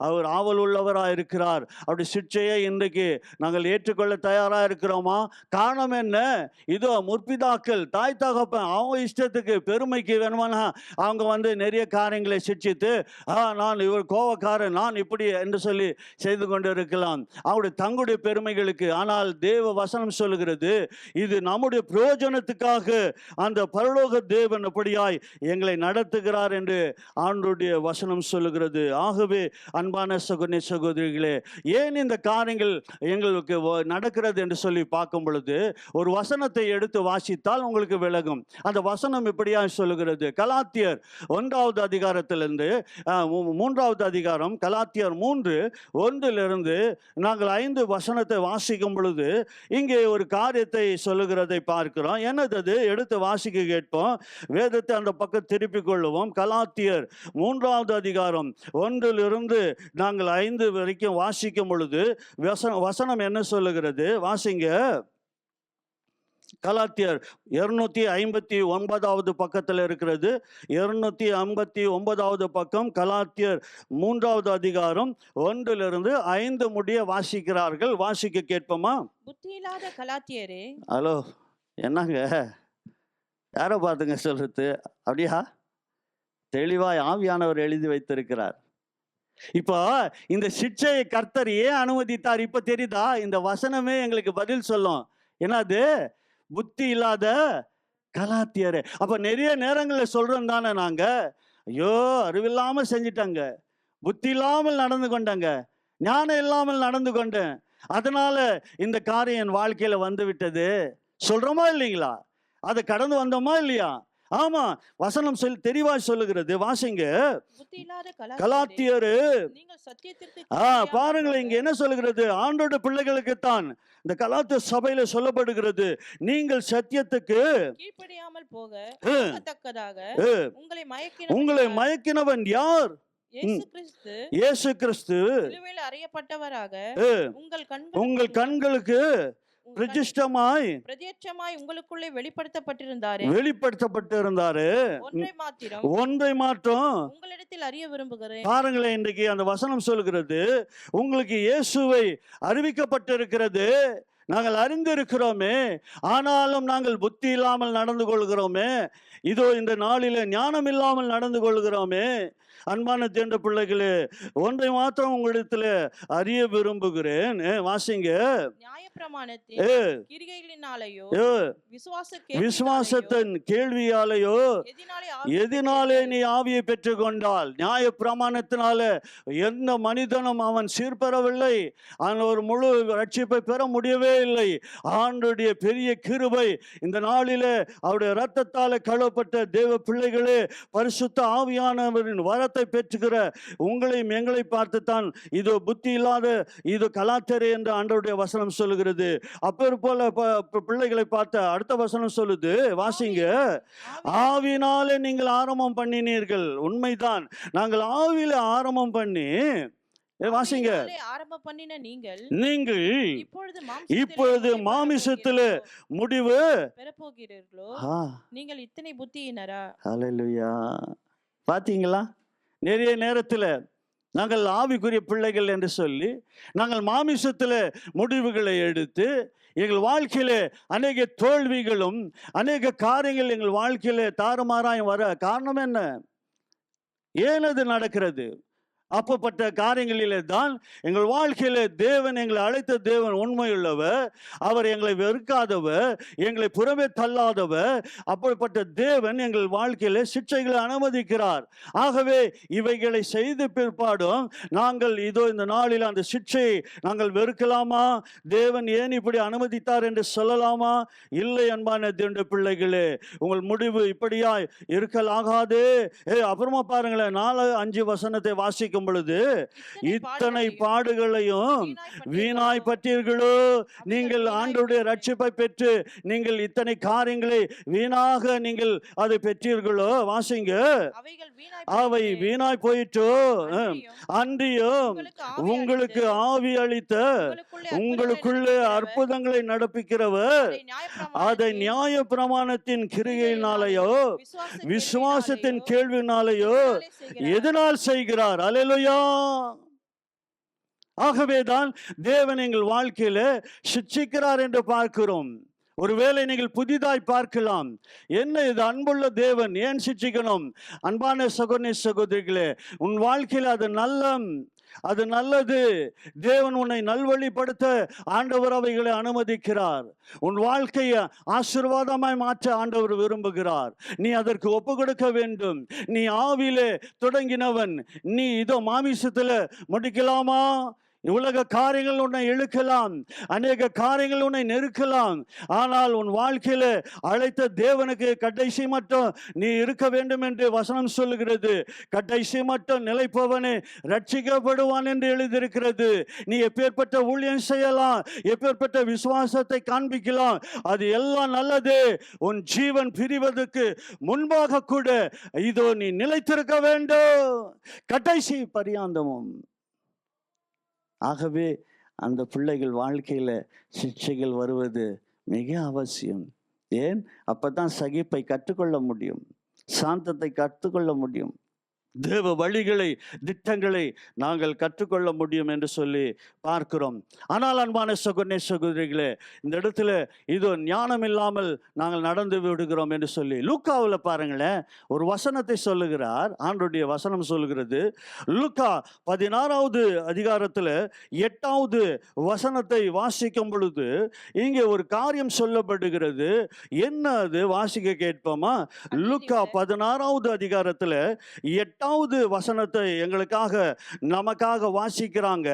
அவர் ஆவல் உள்ளவராக இருக்கிறார். அவருடைய சிற்சையை இன்றைக்கு நாங்கள் ஏற்றுக்கொள்ள தயாராக இருக்கிறோமா? காரணம் என்ன? இதோ முற்பிதாக்கள் தாய் தகப்பன் அவங்க இஷ்டத்துக்கு பெருமைக்கு வேணுமானா அவங்க நிறைய காரியங்களை சிற்சித்து நான் இவர் கோவக்காரன் நான் இப்படி என்று சொல்லி செய்து கொண்டு இருக்கலாம் அவருடைய தங்களுடைய பெருமைகளுக்கு. ஆனால் தேவ வசனம் சொல்லுகிறது இது நம்முடைய பிரயோஜனத்துக்காக அந்த பரலோக தேவன் அப்படியாய் எங்களை நடத்துகிறார் என்று ஆண்டவருடைய வசனம் சொல்லுகிறது. ஆகவே அன்பான சகோதர சகோதரிகளே, ஏன் இந்த காரியங்கள் எங்களுக்கு நடக்கிறது என்று சொல்லி பார்க்கும் பொழுது ஒரு வசனத்தை எடுத்து வாசித்தால் உங்களுக்கு விளங்கும். அந்த வசனம் இப்படியா சொல்லுகிறது. கலாத்தியர் 1வது அதிகாரத்திலிருந்து 3வது அதிகாரம் கலாத்தியர் 3:1 நாங்கள் 5 வசனத்தை வாசிக்கும் பொழுது இங்கே ஒரு காரியத்தை சொல்லுகிறதை பார்க்கிறோம். என்னது? எடுத்து வாசிக்க கேட்போம். வேதத்தை அந்த பக்கம் திருப்பிக் கொள்ளுவோம். கலாத்தியர் 3வது அதிகாரம் 1 நாங்கள் 5 வரைக்கும் வாசிக்கும் பொழுது வசனம் என்ன சொல்லுகிறது? வாசிங்க. கலாத்தியர் 259வது பக்கத்தில் இருக்கிறது. 259வது பக்கம் கலாத்தியர் 3வது அதிகாரம் 1-5 முடிய வாசிக்கிறார்கள். வாசிக்க கேட்போமா? புத்தி இல்லாத கலாத்தியரே. ஹலோ, என்னங்க யாரை பார்த்துங்க சொல்றது? அப்படியா? தெளிவாய் ஆவியானவர் எழுதி வைத்திருக்கிறார். இப்போ இந்த சிட்சையை கர்த்தர் ஏன் அனுமதித்தார் இப்ப தெரியுதா? இந்த வசனமே எங்களுக்கு பதில் சொல்லும். என்னது? புத்தி இல்லாத கலாத்தியரே. அப்ப நிறைய நேரங்களில் சொல்றோம் தானே நாங்க, ஐயோ அறிவில்லாம செஞ்சிட்டாங்க, புத்தி இல்லாமல் நடந்து கொண்டாங்க, ஞானம் இல்லாமல் நடந்து கொண்டேன், அதனால இந்த காரியம் என் வாழ்க்கையில வந்து விட்டது சொல்றோமா இல்லைங்களா? அதை கடந்து வந்தோமா இல்லையா? ஆமா, வசனம் தெளிவா சொல்லுகிறது. வாசிங்க. கலாத்தியரு பாருங்களேன், இங்க என்ன சொல்லுகிறது? ஆண்டோட பிள்ளைகளுக்கு தான் இந்த கலாத்திய சபையில சொல்லப்படுகிறது, நீங்கள் சத்தியத்துக்கு கீழ்ப்படியாமல் போக உங்களை மயக்கினவன் யார்? இயேசு கிறிஸ்து சிலுவையில் அறையப்பட்டவராக உங்கள் கண்களுக்கு பிரதிஷ்டமாய் உங்களுக்குள்ளே வெளிப்படுத்தப்பட்டிருந்தாரு. ஒன்றை மாற்றம் உங்களிடத்தில் அறிய விரும்புகிறேன். பாருங்களேன், இன்றைக்கு அந்த வசனம் சொல்கிறது, உங்களுக்கு இயேசுவை அறிவிக்கப்பட்டிருக்கிறது, நாங்கள் அறிந்திருக்கிறோமே, ஆனாலும் நாங்கள் புத்தி இல்லாமல் நடந்து கொள்கிறோமே, இதோ இந்த நாளில ஞானம் இல்லாமல் நடந்து கொள்கிறோமே. அன்பான தேண்ட பிள்ளைகளே, ஒன்றை மாத்திரம் உங்களிடத்துல அறிய விரும்புகிறேன். வாசிங்க. விசுவாசத்தின் கேள்வியாலேயோ எதினாலே நீ ஆவியை பெற்றுக் கொண்டால்? நியாய பிரமாணத்தினால எந்த மனிதனும் அவன் சீர்பெறவில்லை, அவன் ஒரு முழு ரட்சிப்பை பெற முடியவே இல்லை. ஆண்டவருடைய பெரிய கிருபை இந்த நாளிலே அவருடைய இரத்தத்தாலே கழுவப்பட்ட தேவ பிள்ளைகளே, பரிசுத்த ஆவியானவரின் வரத்தை பெற்றுகிற உங்களையும் எங்களை பார்த்துத்தான் இதோ புத்தி இல்லாத இது கலாத்தியரே என்று ஆண்டவருடைய வசனம் சொல்லுகிறது. அப்பேர் போல பிள்ளைகளை பார்த்த அடுத்த வசனம் சொல்லுது. வாசிங்க. ஆவியினாலே நீங்கள் ஆரம்பம் பண்ணினீர்கள். உண்மைதான், நாங்கள் ஆவியில ஆரம்பம் பண்ணி வாசிங்க. ஆரம்பம் பண்ணின நீங்கள் இப்பொழுது மாமிசத்தில் முடிவு பெறப்போகிறீர்களோ? நீங்கள் இத்தனை புத்தியினரா? ஹல்லேலூயா. பாத்தீங்களா? நிறைய நேரத்தில் நாங்கள் ஆவிக்குரிய பிள்ளைகள் என்று சொல்லி நாங்கள் மாமிசத்தில் முடிவுகளை எடுத்து எங்கள் வாழ்க்கையில அநேக தோல்விகளும் அநேக காரியங்கள் எங்கள் வாழ்க்கையில தாறுமாறாய் வர காரணம் என்ன? ஏன் அது நடக்கிறது? அப்பப்பட்ட காரியங்களிலே தான் எங்கள் வாழ்க்கையில தேவன், எங்களை அழைத்த தேவன் உண்மையுள்ளவர், அவர் எங்களை வெறுக்காதவர், எங்களை புறமே தள்ளாதவர். அப்படிப்பட்ட தேவன் எங்கள் வாழ்க்கையில சிக்ஷைகளை அனுமதிக்கிறார். ஆகவே இவைகளை செய்த பிற்பாடும் நாங்கள் இதோ இந்த நாளில் அந்த சிக்ஷையை நாங்கள் வெறுக்கலாமா? தேவன் ஏன் இப்படி அனுமதித்தார் என்று சொல்லலாமா? இல்லை அன்பான தேவனுடைய பிள்ளைகளே, உங்கள் முடிவு இப்படியாய் இருக்கலாகாது. அப்புறமா பாருங்களேன், 4-5 வசனத்தை வாசிக்கும் பொழுது, இத்தனை பாடுகளையும் வீணாய் பற்றீர்களோ? நீங்கள் ஆண்டவருடைய ரட்சிப்பை பெற்று நீங்கள் இத்தனை காரியங்களை வீணாக நீங்கள் அதை பெற்றீர்களோ? வாசிங்க. அவை வீணாய் போயிற்றோ? அன்றியும் உங்களுக்கு ஆவி அளித்த உங்களுக்குள்ளே அற்புதங்களை நடப்பிக்கிறவர் அதை நியாய பிரமாணத்தின் கிரியையினாலேயோ விசுவாசத்தின் கேள்வினாலேயோ எதனால் செய்கிறார்? அல்லேலூயா. ஆகவேதான் தேவன் எங்கள் வாழ்க்கையில சிட்சிக்கிறார் என்று பார்க்கிறோம். ஒருவேளை நீங்கள் புதிதாய் பார்க்கலாம், என்ன இது அன்புள்ள தேவன் ஏன் சிட்சிக்கணும்? அன்பான சகோதர சகோதரிகளே, உன் வாழ்க்கையில் அது நல்லது. தேவன் உன்னை நல்வழிப்படுத்த ஆண்டவர் அவைகளை அனுமதிக்கிறார். உன் வாழ்க்கையை ஆசீர்வாதமாய் மாற்ற ஆண்டவர் விரும்புகிறார். நீ அதற்கு ஒப்பு கொடுக்க வேண்டும். நீ ஆவியிலே தொடங்கினவன், நீ இதோ மாமிசத்தில் முடிக்கலாமா? உலக காரியங்கள் உன்னை இழுக்கலாம், அநேக காரியங்கள் உன்னை நெருக்கலாம். ஆனால் உன் வாழ்க்கையில அழைத்த தேவனுக்கு கடைசி மட்டும் நீ இருக்க வேண்டும் என்று வசனம் சொல்லுகிறது. கடைசி மட்டும் நிலைப்பவனே ரட்சிக்கப்படுவான் என்று எழுதியிருக்கிறது. நீ எப்பேற்பட்ட ஊழியம் செய்யலாம், எப்பேற்பட்ட விசுவாசத்தை காண்பிக்கலாம், அது எல்லாம் நல்லது. உன் ஜீவன் பிரிவதற்கு முன்பாக கூட இதோ நீ நிலைத்திருக்க வேண்டும், கடைசி பரியாந்தமும். ஆகவே அந்த பிள்ளைகள் வாழ்க்கையில் சிக்ஷைகள் வருவது மிக அவசியம். ஏன்? அப்பதான் சகிப்பை கற்றுக்கொள்ள முடியும், சாந்தத்தை கற்றுக்கொள்ள முடியும், தேவ வழிகளை திட்டங்களை நாங்கள் கற்றுக்கொள்ள முடியும் என்று சொல்லி பார்க்கிறோம். ஆனால் அன்பான சகோதர சகோதரிகளே, இந்த இடத்துல இதோ ஞானம் இல்லாமல் நாங்கள் நடந்து விடுகிறோம் என்று சொல்லி லூக்காவில் பாருங்களேன், ஒரு வசனத்தை சொல்லுகிறார். ஆண்டவருடைய வசனம் சொல்லுகிறது. லூக்கா 16வது அதிகாரத்தில் 8வது வசனத்தை வாசிக்கும் பொழுது இங்கே ஒரு காரியம் சொல்லப்படுகிறது. என்ன அது? வாசிக்க கேட்போமா? லூக்கா 16வது அதிகாரத்தில் 8வது வசனத்தை நமக்காக வாசிக்கிறாங்க.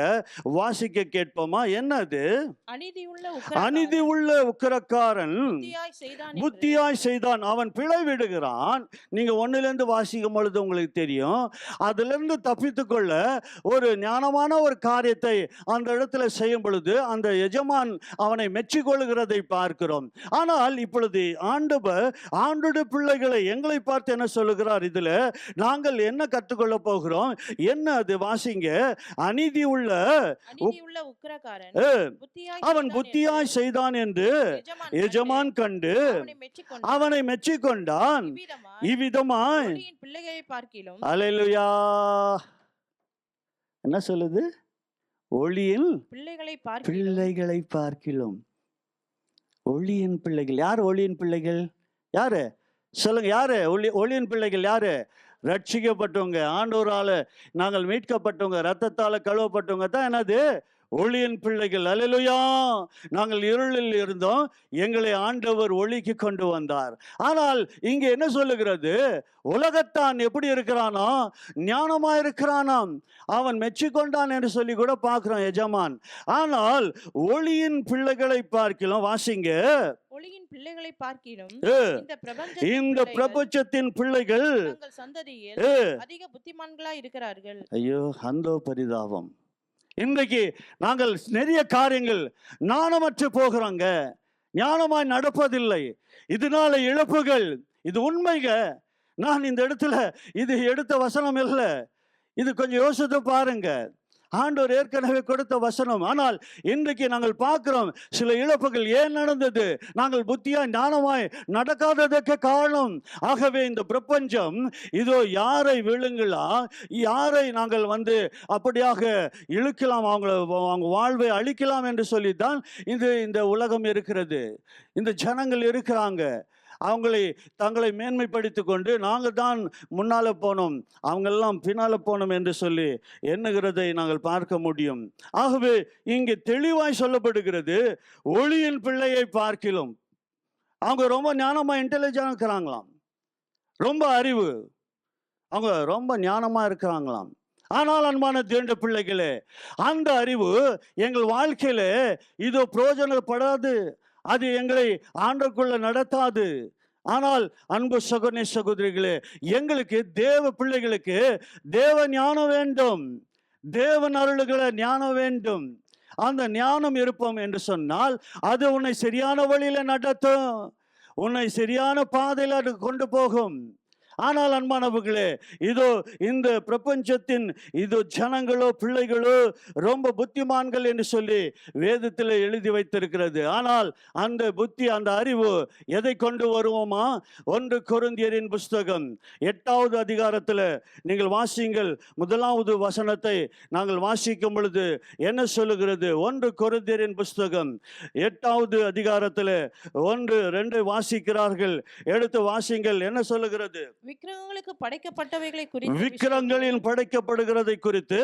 வாசிக்க கேட்போமா? என்னது? அநீதி உள்ள உக்கிரக்காரன் புத்தியாய் செய்தான், அவன் பிழை விடுகிறான். நீங்க 1லிருந்து வாசிக்கும் பொழுது உங்களுக்கு தெரியும். அதிலிருந்து தப்பித்துக்கொள்ள ஒரு ஞானமான ஒரு காரியத்தை அந்த இடத்துல செய்யும் பொழுது அந்த எஜமான் அவனை மெச்சிக்கொள்கிறதை பார்க்கிறோம். ஆனால் இப்பொழுது ஆண்டோட பிள்ளைகளை எங்களை பார்த்து என்ன சொல்லுகிறார்? இதுல நாங்கள் என்ன கற்றுக்கொள்ள போகிறோம்? என்ன அது? வாசிங்க. அநீதி உள்ள உக்கிரக்காரன் அவன் புத்தியாய் செய்தான் என்று எஜமான் கண்டு அவனை மெச்சிக்கொண்டான். இவ்விதமாய் அல்லேலூயா. என்ன சொல்லுது? ஒளியின் பிள்ளைகளை பார்க்கிலும். ஒளியின் பிள்ளைகள் யார்? ஒளியின் பிள்ளைகள் யாரு? சொல்லுங்க, யாரு ஒளியின் பிள்ளைகள்? யாரு? ரட்சிக்கப்பட்டவங்க, ஆண்டவரால நாங்கள் மீட்கப்பட்டவங்க, ரத்தத்தால கழுவப்பட்டவங்க தான் என்னது? ஒளியின் பிள்ளைகள். அல்லேலூயா. நாங்கள் இருளில் இருந்தோம், எங்களை ஆண்டவர் ஒளிக்கு கொண்டு வந்தார். ஆனால் இங்கே என்ன சொல்லுகிறது? உலகத்தான் எப்படி இருக்கிறானோ ஞானமா இருக்கிறானாம், அவன் மெச்சிக்கொண்டான் என்று சொல்லி கூட பார்க்கிறோம் எஜமான். ஆனால் ஒளியின் பிள்ளைகளை பார்க்கலாம். வாசிங்க. ஒளியின் பிள்ளைகளை பார்க்கிலும் இந்த பிரபஞ்சத்தின் பிள்ளைகள் அதிக புத்திமான்களாய் இருக்கிறார்கள். ஐயோ, அந்த பரிதாபம். இன்றைக்கு நாங்கள் நிறைய காரியங்கள் ஞானமற்று போகிறோங்க, ஞானமாய் நடப்பதில்லை. இதனால இழப்புகள். இது உண்மைங்க. நான் இந்த இடத்துல இது எடுத்த வசனம் இல்லை, இது கொஞ்சம் யோசித்து பாருங்க. ஆண்டவர் ஏற்கனவே கொடுத்த வசனம். ஆனால் இன்றைக்கு நாங்கள் பார்க்கிறோம் சில இழப்புகள். ஏன் நடந்தது? நாங்கள் புத்தியாய் ஞானமாய் நடக்காததற்கு காரணம். ஆகவே இந்த பிரபஞ்சம் இதோ யாரை விழுங்கலாம், யாரை நாங்கள் அப்படியாக இழுக்கலாம், அவங்க வாழ்வை அழிக்கலாம் என்று சொல்லித்தான் இந்த உலகம் இருக்கிறது, இந்த ஜனங்கள் இருக்கிறாங்க. தங்களை மேன்மைப்படுத்தி கொண்டு நாங்கள் தான் முன்னால் போனோம், அவங்கெல்லாம் பின்னால் போனோம் என்று சொல்லி எண்ணுகிறதை நாங்கள் பார்க்க முடியும். ஆகவே இங்கே தெளிவாய் சொல்லப்படுகிறது, ஒளியின் பிள்ளையை பார்க்கிலும் அவங்க ரொம்ப ஞானமாக இன்டெலிஜென்ட் இருக்கிறாங்களாம், ரொம்ப அறிவு, அவங்க ரொம்ப ஞானமாக இருக்கிறாங்களாம். ஆனால் அன்பான தேவனுடைய பிள்ளைகளே, அந்த அறிவு எங்கள் வாழ்க்கையில இதோ பிரயோஜனப்படாது, அது எங்களை ஆண்டவருக்குள்ள நடத்தாது. ஆனால் அன்பு சகோதர சகோதரிகளே, எங்களுக்கு தேவ பிள்ளைகளுக்கு தேவ ஞானம் வேண்டும், தேவன் அருளுகிற ஞானம் வேண்டும். அந்த ஞானம் இருப்போம் என்று சொன்னால் அது உன்னை சரியான வழியில நடத்தும், உன்னை சரியான பாதையில் அது கொண்டு போகும். ஆனால் அன்பானவர்களே, இதோ இந்த பிரபஞ்சத்தின் இதோ ஜனங்களோ பிள்ளைகளோ ரொம்ப புத்திமான்கள் என்று சொல்லி வேதத்தில் எழுதி வைத்திருக்கிறது. ஆனால் அந்த புத்தி, அந்த அறிவு எதை கொண்டு வருவோமா? 1 கொரிந்தியரின் புஸ்தகம் 8வது அதிகாரத்தில் நீங்கள் வாசிங்கள். 1வது வசனத்தை நாங்கள் வாசிக்கும் பொழுது என்ன சொல்லுகிறது? 1 கொரிந்தியரின் புஸ்தகம் 8வது அதிகாரத்தில் 1, 2 வாசிக்கிறார்கள். எடுத்து வாசிங்கள். என்ன சொல்லுகிறது? விக்கிரகங்களுக்கு படைக்கப்பட்டவைகளை குறித்து, விக்கிரகங்களில் படைக்கப்படுகிறதை குறித்து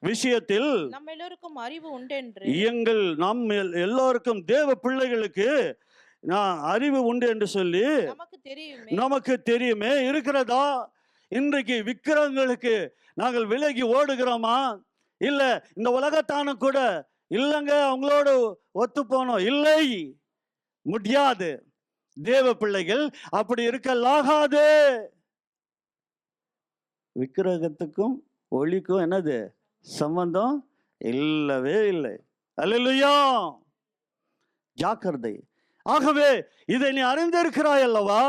விஷயத்தில் நம்ம எல்லோருக்கும் அறிவு உண்டென்று, நம் எல்லோருக்கும் தேவ பிள்ளைகளுக்கு அறிவு உண்டு என்று சொல்லி நமக்கு தெரியுமே. இருக்கிறதா? இன்றைக்கு விக்கிரகங்களுக்கு நாங்கள் விலகி ஓடுகிறோமா? இல்ல இந்த உலகத்தான கூட இல்லைங்க அவங்களோடு ஒத்து போனோம்? இல்லை, முடியாது. தேவ பிள்ளைகள் அப்படி இருக்கலாகாது. விக்கிரகத்துக்கும் ஒளிக்கும் என்னது சம்பந்தம்? இல்லவே இல்லை. அல்லேலூயா, ஜாக்கிரதை. ஆகவே இதை நீ அறிந்திருக்கிறாய் அல்லவா,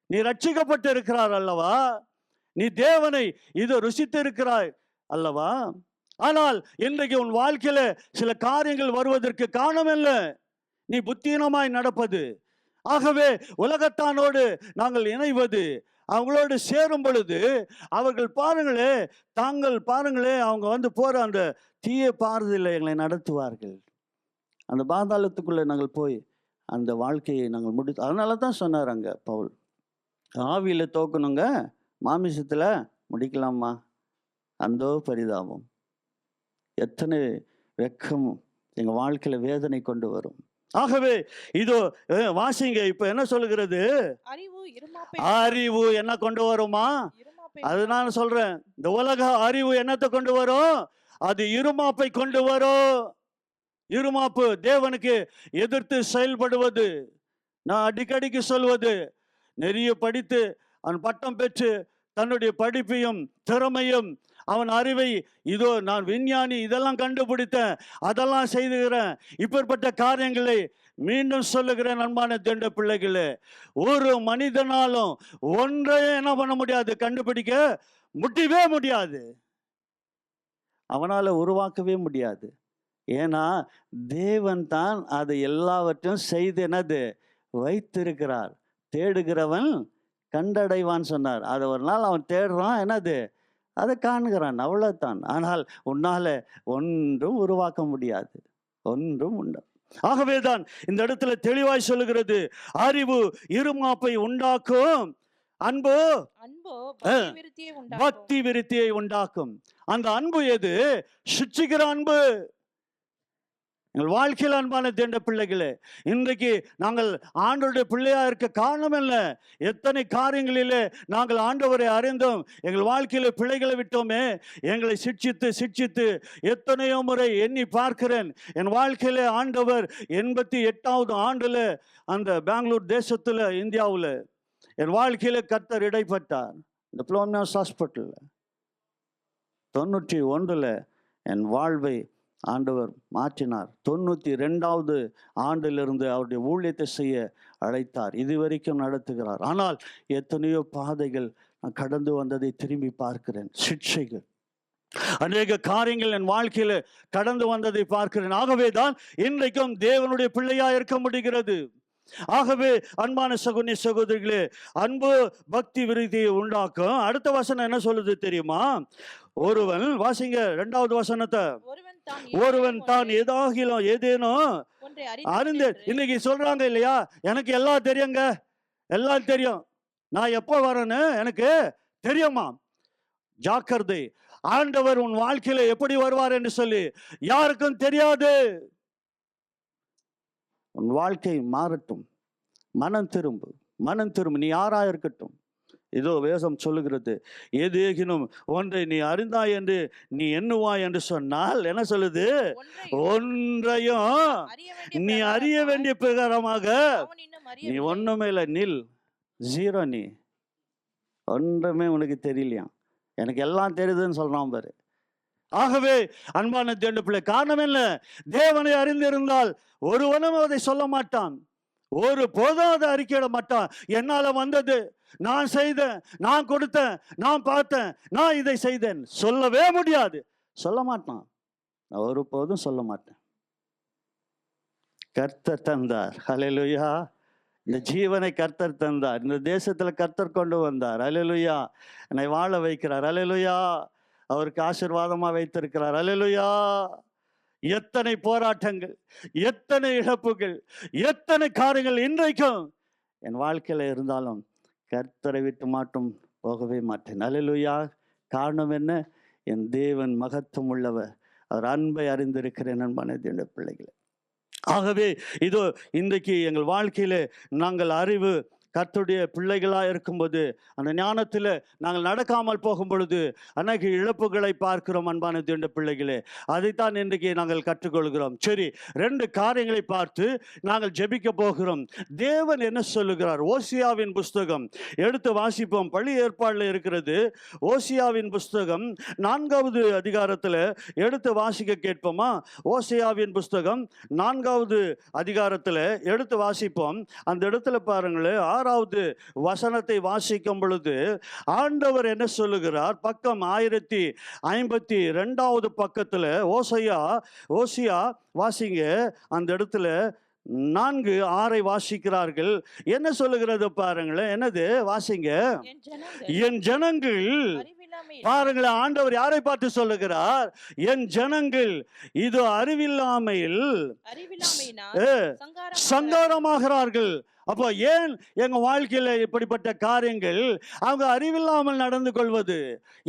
நீ ரட்சிக்கப்பட்டு இருக்கிறார் அல்லவா, நீ தேவனை இது ருசித்து இருக்கிறாய் அல்லவா. ஆனால் இன்றைக்கு உன் வாழ்க்கையில சில காரியங்கள் வருவதற்கு காரணம் இல்லை, நீ புத்தீனமாய் நடப்பது. ஆகவே உலகத்தானோடு நாங்கள் இணைவது, அவங்களோடு சேரும் பொழுது அவர்கள் பாருங்களே அவங்க போற அந்த தீய பாரதில் எங்களை நடத்துவார்கள். அந்த பாதாளத்துக்குள்ள நாங்கள் போய் அந்த வாழ்க்கையை நாங்கள் முடித்து. அதனால தான் சொன்னார் அங்க பவுல், ஆவியில தோக்கணுங்க, மாமிசத்துல முடிக்கலாமா? அந்தோ பரிதாபம், எத்தனை வெக்கம் எங்க வாழ்க்கையில வேதனை கொண்டு வரும். ஆகவே இதோ வாசிங்க. இப்ப என்ன சொல்லுகிறது? அறிவு என்ன கொண்டு வருமா? அது நான் சொல்றேன், இந்த உலக அறிவு என்னத்தை கொண்டு வரும்? அது இருமாப்பை கொண்டு வரும். இருமாப்பு தேவனுக்கு எதிர்த்து செயல்படுவது. நான் அடிக்கடிக்கு சொல்வது, நிறைய படித்து அவன் பட்டம் பெற்று தன்னுடைய படிப்பையும் திறமையும் அவன் அறிவை, இதோ நான் விஞ்ஞானி, இதெல்லாம் கண்டுபிடித்தேன், அதெல்லாம் செய்துகிறேன், இப்பேற்பட்ட காரியங்களை மீண்டும் சொல்லுகிறேன். அன்பான தேவனுடைய பிள்ளைகளே, ஒரு மனிதனாலும் ஒன்றையும் என்ன பண்ண முடியாது, கண்டுபிடிக்க முடியவே முடியாது, அவனால உருவாக்கவே முடியாது. ஏன்னா தேவன் தான் அதை எல்லாவற்றையும் செய்து என்னது வைத்திருக்கிறார். தேடுகிறவன் கண்டடைவான் சொன்னார். அதை ஒரு நாள் அவன் தேடுறான், என்னது அதை காண்கிறான், அவ்வளவுதான். ஆனால் உன்னால ஒன்றும் உருவாக்க முடியாது, ஒன்றும் உண்டு. ஆகவேதான் இந்த இடத்துல தெளிவாய் சொல்லுகிறது, அறிவு இருமாப்பை உண்டாக்கும், அன்பு பக்தி விருத்தியை உண்டாக்கும். அந்த அன்பு எது? சுச்சிக்கிற அன்பு. எங்கள் வாழ்க்கையில் அன்பான தேவனுடைய பிள்ளைகளே, இன்றைக்கு நாங்கள் ஆண்டவருடைய பிள்ளையா இருக்க காரணம் என்ன? எத்தனை காரியங்களிலே நாங்கள் ஆண்டவரை அறிந்தோம், எங்கள் வாழ்க்கையில பிள்ளைகளை விட்டோமே. எங்களை சிட்சித்து எத்தனையோ முறை எண்ணி பார்க்கிறேன். என் வாழ்க்கையில ஆண்டவர் 88வது ஆண்டுல அந்த பெங்களூர் தேசத்துல, இந்தியாவில் என் வாழ்க்கையில கர்த்தர் இடைப்பட்டார். இந்த ப்ளோமினாஸ் ஹாஸ்பிட்டல்ல 91 என் வாழ்வை ஆண்டவர் மாற்றினார். 92வது ஆண்டிலிருந்து அவருடைய ஊழியத்தை செய்ய அழைத்தார். இதுவரைக்கும் நடத்துகிறார். ஆனால் எத்தனையோ பாதைகள் நான் கடந்து வந்ததை திரும்பி பார்க்கிறேன். சிக்ஷைகள், அநேக காரியங்கள் என் வாழ்க்கையில கடந்து வந்ததை பார்க்கிறேன். ஆகவே தான் இன்றைக்கும் தேவனுடைய பிள்ளையா இருக்க முடிகிறது. ஆகவே அன்பான சகோதரி சகோதரிகளே, அன்பு பக்தி விருத்தியை உண்டாக்கும். அடுத்த வசனம் என்ன சொல்லுது தெரியுமா? ஒருவன், வாசிங்க 2வது வசனத்தை, ஒருவன் தான் ஏதேனும் ஒன்றை அறிந்து அறிந்து இன்னைக்கு சொல்றாங்க இல்லையா, எனக்கு எல்லாம் தெரியுங்க, எல்லாம் தெரியும், நான் எப்போ வரேன்னு எனக்கு தெரியுமா. ஜாக்கிரதை, ஆண்டவர் உன் வாழ்க்கையில எப்படி வருவார் என்று சொல்லி யாருக்கும் தெரியாது. உன் வாழ்க்கை மாறட்டும், மனம் திரும்பு, மனம் திரும்பு, நீ யாரா இருக்கட்டும். இதோ வேதம் சொல்லுகிறது, ஏதேகினும் ஒன்றை நீ அறிந்தாய் என்று நீ எண்ணுவாய் என்று சொன்னால் என்ன சொல்லுது, ஒன்றையும் நீ அறிய வேண்டிய பிரகாரமாக நீ ஒண்ணுமே இல்லை, நில், ஜீரோ. நீ ஒன்றுமே உனக்கு தெரியலையா, எனக்கு எல்லாம் தெரியுதுன்னு சொல்றான் பாரு. ஆகவே அன்பான தேவனுடைய பிள்ளை, காரணம் என்ன, தேவனை அறிந்திருந்தால் ஒருவனும் அதை சொல்ல மாட்டான், ஒரு போதும் அதை அறிக்கையிட மாட்டான். என்னால வந்தது, நான் செய்தேன், நான் கொடுத்தேன், நான் பார்த்தேன், நான் இதை செய்தேன் சொல்லவே முடியாது, சொல்ல மாட்டான், நான் ஒரு போதும் சொல்ல மாட்டேன். கர்த்தர் தந்தார், ஹல்லேலூயா. இந்த ஜீவனை கர்த்தர் தந்தார், இந்த தேசத்துல கர்த்தர் கொண்டு வந்தார், ஹல்லேலூயா. என்னை வாழ வைக்கிறார், ஹல்லேலூயா. அவருக்கு ஆசீர்வாதமா வைத்திருக்கிறார், ஹல்லேலூயா. எத்தனை போராட்டங்கள், எத்தனை இழப்புகள், எத்தனை காரியங்கள் இன்றைக்கும் என் வாழ்க்கையில இருந்தாலும் கர்த்தரை விட்டு மாட்டும் போகவே மாட்டேன், ஹல்லேலூயா. காரணம் என்ன, என் தேவன் மகத்துவம் உள்ளவர், அவர் அன்பை அறிந்திருக்கிறேன் அன்பான தேவனுடைய பிள்ளைகளை. ஆகவே இதோ இன்றைக்கு எங்கள் வாழ்க்கையில நாங்கள் அறிவு கர்த்தருடைய பிள்ளைகளாக இருக்கும்போது, அந்த ஞானத்தில் நாங்கள் நடக்காமல் போகும் பொழுது அன்னைக்கு இழப்புகளை பார்க்கிறோம் அன்பான தேவனுடைய பிள்ளைகளே. அதைத்தான் இன்றைக்கு நாங்கள் கற்றுக்கொள்கிறோம். சரி, 2 காரியங்களை பார்த்து நாங்கள் ஜெபிக்க போகிறோம். தேவன் என்ன சொல்லுகிறார், ஓசியாவின் புஸ்தகம் எடுத்து வாசிப்போம். பள்ளி ஏற்பாடில் இருக்கிறது. ஓசியாவின் புஸ்தகம் 4வது அதிகாரத்தில் எடுத்து வாசிக்க கேட்போமா? ஓசியாவின் புஸ்தகம் 4வது அதிகாரத்தில் எடுத்து வாசிப்போம். அந்த இடத்துல பாருங்களேன், 6வது வசனத்தை வாசிக்கும் பொழுது ஆண்டவர் என்ன சொல்லுகிறார், பக்கம் 1052வது பக்கத்துல ஓசியா வாசிங்க. அந்த இடத்துல 4:6 வாசிக்கிறார்கள். என்ன சொல்லுகிறது பாருங்களேன், என்னது வாசிங்க. என் ஜனங்கள், பாருங்களேன், ஆண்டவர் யாரை பார்த்து சொல்லுகிறார், என் ஜனங்கள் இது அறிவில்லாமையில் சங்காரமாகிறார்கள். அப்போ ஏன் எங்க வாழ்க்கையில இப்படிப்பட்ட காரியங்கள், அவங்க அறிவில்லாமல் நடந்து கொள்வது,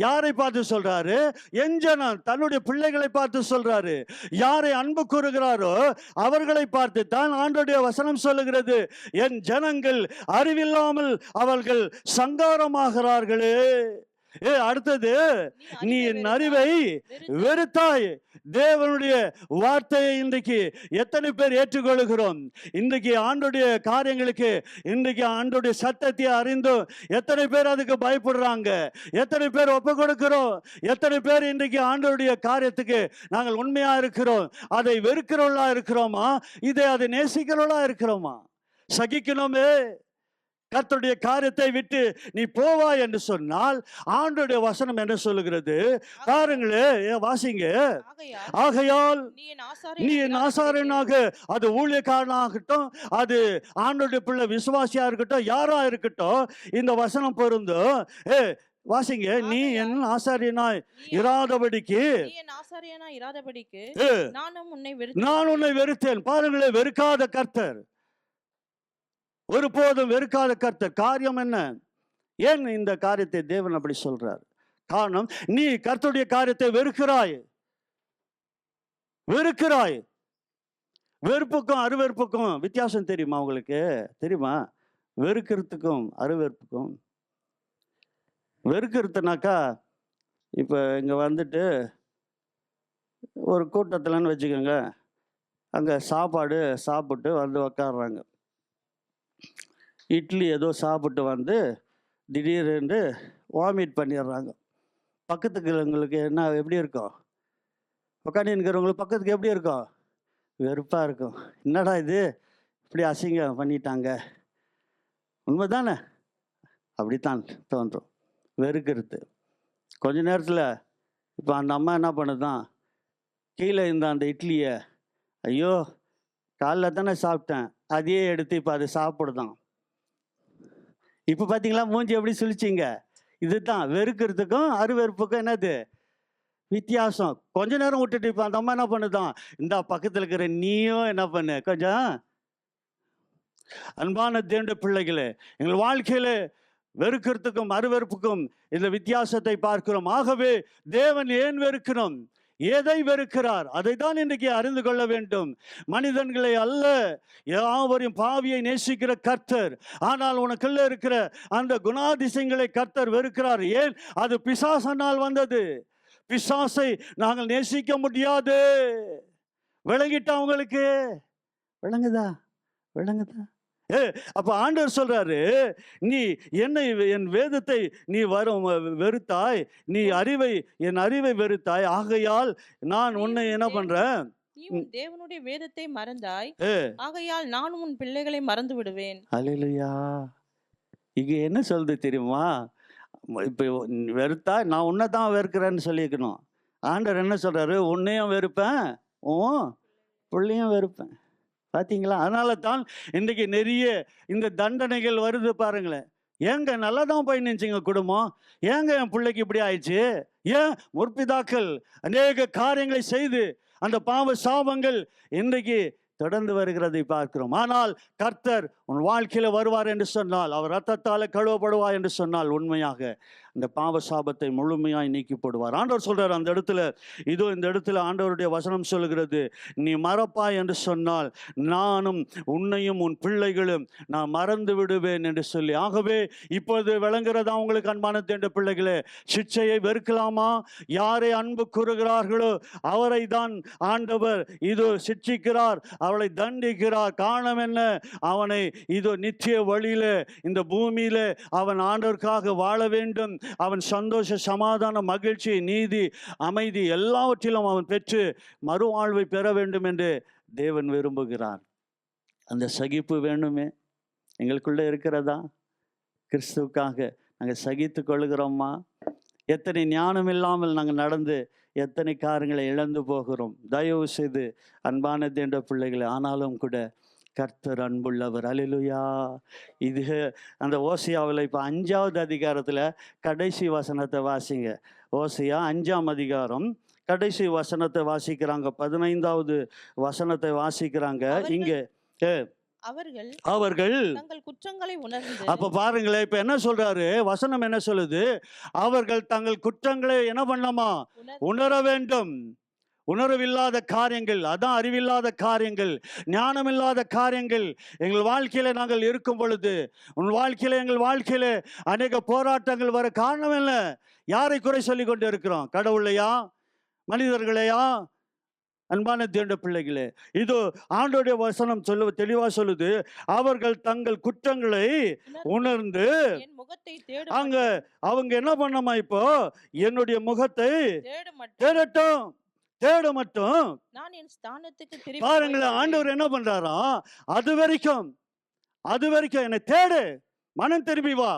யாரை பார்த்து சொல்றாரு, என் ஜனம், தன்னுடைய பிள்ளைகளை பார்த்து சொல்றாரு. யாரை அன்பு கூறுகிறாரோ அவர்களை பார்த்து தான் ஆண்டவருடைய வசனம் சொல்லுகிறது, என் ஜனங்கள் அறிவில்லாமல் அவர்கள் சங்காரமாகிறார்களே. அடுத்தது, நீ என் அறிவை வெறுத்தாய். தேவனுடைய வார்த்தையை இன்றைக்கு எத்தனை பேர் ஏற்றுக்கொள்கிறோம்? இன்றைக்கு ஆண்டோடைய காரியங்களுக்கு, இன்றைக்கு ஆண்டோடைய சத்தத்தை அறிந்தும் எத்தனை பேர் அதுக்கு பயப்படுறாங்க? எத்தனை பேர் ஒப்பு கொடுக்கிறோம்? எத்தனை பேர் இன்றைக்கு ஆண்டோடைய காரியத்துக்கு நாங்கள் உண்மையா இருக்கிறோம்? அதை வெறுக்கிறவர்களா இருக்கிறோமா, அதை நேசிக்கிறவர்களா இருக்கிறோமா? சகிக்கணுமே, கர்த்தருடைய காரியத்தை விட்டு நீ போவாய் என்று சொன்னால் ஆண்டவருடைய வசனம் என்ன சொல்லுகிறது பாருங்களே, வாசிங்க. ஆகையால் நீ என் ஆசாரியனாக, அது ஊழியக்காரனாகட்டும், அது ஆண்டவருடைய பிள்ளை விசுவாசியா இருக்கட்டும், யாரா இருக்கட்டும், இந்த வசனம் பொருந்தும். வாசிங்க. நீ என் ஆசாரியனாய் இராதபடிக்கு நான் உன்னை வெறுத்தேன். பாருங்களேன், வெறுக்காத கர்த்தர், ஒருபோதும் வெறுக்காத கர்த்தர். காரியம் என்ன? ஏன் இந்த காரியத்தை தேவன் அப்படி சொல்றார்? காரணம், நீ கர்த்தருடைய காரியத்தை வெறுக்கிறாய். வெறுப்புக்கும் அருவெறுப்புக்கும் வித்தியாசம் தெரியுமா உங்களுக்கு? தெரியுமா? வெறுக்கிறதுக்கும் அருவெறுப்புக்கும். வெறுக்கிறதுனாக்கா, இப்போ இங்கே வந்துட்டு ஒரு கூட்டத்தில்னு வச்சுக்கோங்க, அங்கே சாப்பாடு சாப்பிட்டு வந்து உக்காடுறாங்க. இட்லி ஏதோ சாப்பிட்டு வந்து திடீரென்று வாமிட் பண்ணிடுறாங்க. பக்கத்துக்கு என்ன எப்படி இருக்கும்? உட்காந்து இருக்கிறவங்களுக்கு பக்கத்துக்கு எப்படி இருக்கும்? வெறுப்பாக இருக்கும். என்னடா இது இப்படி அசிங்கம் பண்ணிட்டாங்க. உண்மைதானே? அப்படித்தான் தோன்றும், வெறுக்கிறது. கொஞ்ச நேரத்தில் இப்போ அந்த அம்மா என்ன பண்ணுதான், கீழே இருந்த அந்த இட்லியை, ஐயோ காலைல தானே சாப்பிட்டேன், அதையே எடுத்து இப்போ அது சாப்பிடுதான். இப்போ பார்த்தீங்களா மூஞ்சி எப்படி சுழிச்சிங்க? இதுதான் வெறுக்கிறதுக்கும் அருவெறுப்புக்கும் என்னது வித்தியாசம். கொஞ்ச நேரம் விட்டுட்டு இப்போ அந்த அம்மா என்ன பண்ணுதான், இந்த பக்கத்தில் இருக்கிற நீயும் என்ன பண்ணு கொஞ்சம். அன்பான தேவனுடைய பிள்ளைகளே, எங்கள் வாழ்க்கையில வெறுக்கிறதுக்கும் அருவருப்புக்கும் இந்த வித்தியாசத்தை பார்க்கிறோம். ஆகவே தேவன் ஏன் வெறுக்கிறோம், எதை வெறுக்கிறார், அதை தான் இன்றைக்கு அறிந்து கொள்ள வேண்டும். மனிதன்களை அல்ல, யாவரையும் பாவியை நேசிக்கிற கர்த்தர். ஆனால் உனக்குள்ள இருக்கிற அந்த குணாதிசயங்களை கர்த்தர் வெறுக்கிறார். ஏன்? அது பிசாசனால் வந்தது. பிசாசை நாங்கள் நேசிக்க முடியாது. விளங்கிட்டா உங்களுக்கு? விளங்குதா? விளங்குதா? அப்ப ஆண்டவர் சொல்றாரு, நீ என்னை என் வேதத்தை நீ வெறுத்தாய், நீ என் அறிவை வெறுத்தாய், ஆகையால் நான் உன்னை என்ன பண்றேன், நீ உன் தேவனுடைய வேதத்தை மறந்தாய், ஆகையால் நான் உன் பிள்ளைகளை மறந்து விடுவேன். அல்லேலூயா. இங்க என்ன சொல்லுது தெரியுமா? இப்ப வெறுத்தா நான் உன்னை தான் வெறுக்கிறேன்னு சொல்லிக்கணும். ஆண்டவர் என்ன சொல்றாரு, உன்னையும் வெறுப்பேன், உன் பிள்ளையும் வெறுப்பேன். பார்த்தீங்களா? அதனால தான் இன்றைக்கு நிறைய இந்த தண்டனைகள் வருது பாருங்களேன். ஏங்க நல்லா தான் போய் நினைச்சிங்க குடும்பம், ஏங்க என் பிள்ளைக்கு இப்படி ஆயிடுச்சு? ஏன்? முற்பிதாக்கள் அநேக காரியங்களை செய்து அந்த பாவ சாபங்கள் இன்றைக்கு தொடர்ந்து வருகிறதை பார்க்கிறோம். ஆனால் கர்த்தர் உன் வாழ்க்கையில வருவார் என்று சொன்னால், அவர் ரத்தத்தால கழுவப்படுவார் என்று சொன்னால், உண்மையாக அந்த பாவ சாபத்தை முழுமையாய் நீக்கி போடுவார். ஆண்டவர் சொல்றார் அந்த இடத்துல, இதோ இந்த இடத்துல ஆண்டவருடைய வசனம் சொல்லுகிறது, நீ மறப்பாய் என்று சொன்னால் நானும் உன்னையும் உன் பிள்ளைகளும் நான் மறந்து விடுவேன் என்று சொல்லி. ஆகவே இப்பொழுது விளங்குறதா உங்களுக்கு அன்பான தேவனுடைய பிள்ளைகளே? சிட்சையை வெறுக்கலாமா? யாரை அன்பு கூறுகிறார்களோ அவரை தான் ஆண்டவர் இதோ சிட்சிக்கிறார், அவளை தண்டிக்கிறார். காரணம் என்ன? அவனை இதோ நித்திய வழியில இந்த பூமியில அவன் ஆண்டவருக்காக வாழ வேண்டும். அவன் சந்தோஷ, சமாதான, மகிழ்ச்சி, நீதி, அமைதி எல்லாவற்றிலும் அவன் பெற்று மறுவாழ்வை பெற வேண்டும் என்று தேவன் விரும்புகிறார். அந்த சகிப்பு வேணுமே, எங்களுக்குள்ள இருக்கிறதா? கிறிஸ்துவுக்காக நாங்கள் சகித்து கொள்கிறோமா? எத்தனை ஞானம் இல்லாமல் நாங்கள் நடந்து எத்தனை காரியங்களை இழந்து போகிறோம். தயவு செய்து அன்பான தேவனுடைய பிள்ளைகளை, ஆனாலும் கூட கர்த்தர் அன்புள்ளவர். அல்லேலூயா. இது அந்த ஓசியாவில் இப்போ 5வது அதிகாரத்தில் கடைசி வசனத்தை வாசிங்க. ஓசியா 5ஆம் அதிகாரம் கடைசி வசனத்தை வாசிக்கிறாங்க, 15வது வசனத்தை வாசிக்கிறாங்க. இங்கே அவர்கள் தங்கள் குற்றங்களை உணர்ந்து, அப்ப பாருங்களேன், இப்ப என்ன சொல்றாரு வசனம், என்ன சொல்லுது? அவர்கள் தங்கள் குற்றங்களை என்ன பண்ணலாமா? உணர வேண்டும். உணர்வில்லாத காரியங்கள், அதான் அறிவில்லாத காரியங்கள், ஞானமில்லாத காரியங்கள் எங்கள் வாழ்க்கையில நாங்கள் இருக்கும் பொழுது, உன் வாழ்க்கையில எங்கள் வாழ்க்கையில அநேக போராட்டங்கள் வர காரணம் என்ன? யாரை குறை சொல்லி கொண்டு இருக்கிறோம்? கடவுளையா? மனிதர்களையா? அன்பான தேவனுடைய பிள்ளைகளே, இதோ ஆண்டவருடைய வசனம் தெளிவா சொல்லுது, அவர்கள் தங்கள் குற்றங்களை உணர்ந்து அங்க அவங்க என்ன பண்ணமா, இப்போ என்னுடைய முகத்தை தேடட்டும். தேட மட்டும் நான் என் ஸ்தானத்துக்கு பாருங்களேன், ஆண்டவர் என்ன பண்றாரா? அது வரைக்கும் என்னை தேடு, மனம் திரும்பி வா.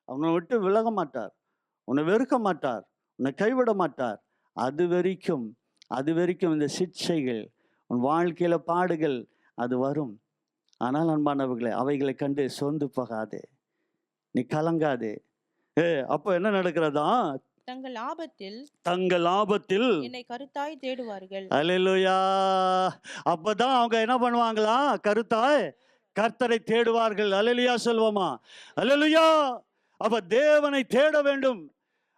அவனை விட்டு விலக மாட்டார், உன்னை வெறுக்க மாட்டார், உன்னை கைவிட மாட்டார். அது வரைக்கும் இந்த சிட்சைகள், உன் வாழ்க்கையில பாடுகள் அது வரும். ஆனால் அன்பானவர்களே, அவைகளை கண்டு சோர்ந்து போகாதே, நீ கலங்காதே. அப்போ என்ன நடக்கிறதா? தங்கள் ஆபத்தில் என்னை கருத்தாய் தேடுவார்கள். அல்லேலூயா. அப்பதான் அவங்க என்ன பண்ணுவாங்களா? கருத்தாய் கர்த்தரை தேடுவார்கள். அல்லேலூயா சொல்வோமா? அல்லேலூயா. அப்ப தேவனை தேட வேண்டும்,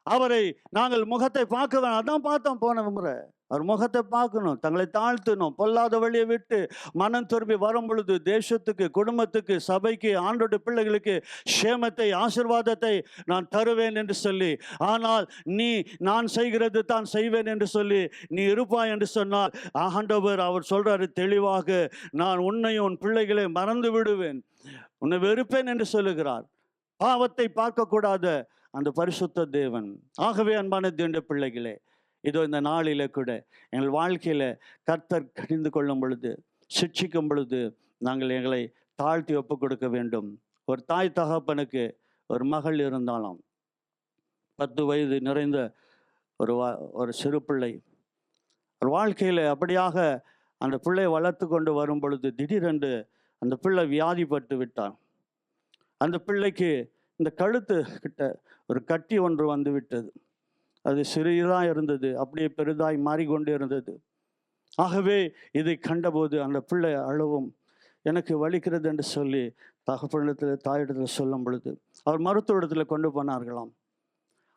அவரை நாங்கள் முகத்தை பார்க்க வேணும். அதான் பார்த்தோம் போன முறை, அவர் முகத்தை பார்க்கணும், தங்களை தாழ்த்தணும், பொல்லாத வழியை விட்டு மனம் திரும்பி வரும் பொழுது தேசத்துக்கு, குடும்பத்துக்கு, சபைக்கு, ஆண்டோட பிள்ளைகளுக்கு சேமத்தை, ஆசீர்வாதத்தை நான் தருவேன் என்று சொல்லி. ஆனால் நான் செய்கிறது தான் செய்வேன் என்று சொல்லி நீ இருப்பாய் என்று சொன்னால், ஆண்டவர் அவர் சொல்றாரு தெளிவாக, நான் உன்னையும் உன் பிள்ளைகளை மறந்து விடுவேன், உன்னை வெறுப்பேன் என்று சொல்லுகிறார். பாவத்தை பார்க்கக்கூடாத அந்த பரிசுத்த தேவன். ஆகவே அன்பான தேவனுடைய பிள்ளைகளே, இதோ இந்த நாளில கூட எங்கள் வாழ்க்கையில கர்த்தர் கடிந்து கொள்ளும் பொழுது, சிட்சிக்கும் பொழுது நாங்கள் எங்களை தாழ்த்தி ஒப்பு கொடுக்க வேண்டும். ஒரு தாய் தகப்பனுக்கு ஒரு மகள் இருந்தாலும், 10 வயது நிறைந்த ஒரு சிறு பிள்ளை, ஒரு வாழ்க்கையில அப்படியாக அந்த பிள்ளையை வளர்த்து கொண்டு வரும் பொழுது திடீரென்று அந்த பிள்ளை வியாதிப்பட்டு விட்டான். அந்த பிள்ளைக்கு இந்த கழுத்து கிட்ட ஒரு கட்டி ஒன்று வந்து விட்டது. அது சிறியதாக இருந்தது, அப்படியே பெரிதாய் மாறிக்கொண்டே இருந்தது. ஆகவே இதை கண்டபோது அந்த பிள்ளை அழவும் எனக்கு வலிக்கிறது என்று சொல்லி தகப்பனிடத்தில் தாயிடத்தில் சொல்லும் பொழுது அவர் மருத்துவ இடத்துல கொண்டு போனார்களாம்.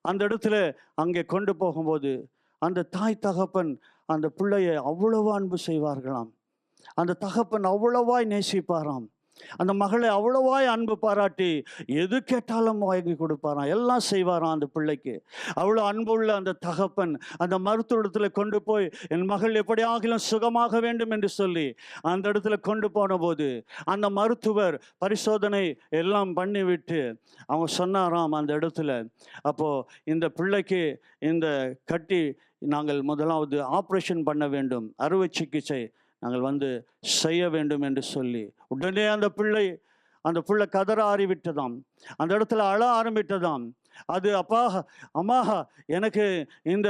அந்த இடத்துல அங்கே கொண்டு போகும்போது அந்த தாய் தகப்பன் அந்த பிள்ளையை அவ்வளவு அன்பு செய்வார்களாம். அந்த தகப்பன் அவ்வளவாய் நேசிப்பாராம். அந்த மகளை அவ்வளவாய் அன்பு பாராட்டி எது கேட்டாலும் வாங்கி கொடுப்பாராம், எல்லாம் செய்வாராம் அந்த பிள்ளைக்கு. அவ்வளோ அன்புள்ள அந்த தகப்பன் அந்த மருத்துவ இடத்துல கொண்டு போய் என் மகள் எப்படியாகிலும் சுகமாக வேண்டும் என்று சொல்லி அந்த இடத்துல கொண்டு போன போது அந்த மருத்துவர் பரிசோதனை எல்லாம் பண்ணிவிட்டு அவங்க சொன்னாராம் அந்த இடத்துல, அப்போது இந்த பிள்ளைக்கு இந்த கட்டி நாங்கள் முதலாவது ஆப்ரேஷன் பண்ண வேண்டும், அறுவை சிகிச்சை நாங்கள் செய்ய வேண்டும் என்று சொல்லி உடனே அந்த பிள்ளை கதற ஆறிவிட்டதாம். அந்த இடத்துல அழ ஆரம்பித்ததாம். அது அப்பா அம்மா எனக்கு இந்த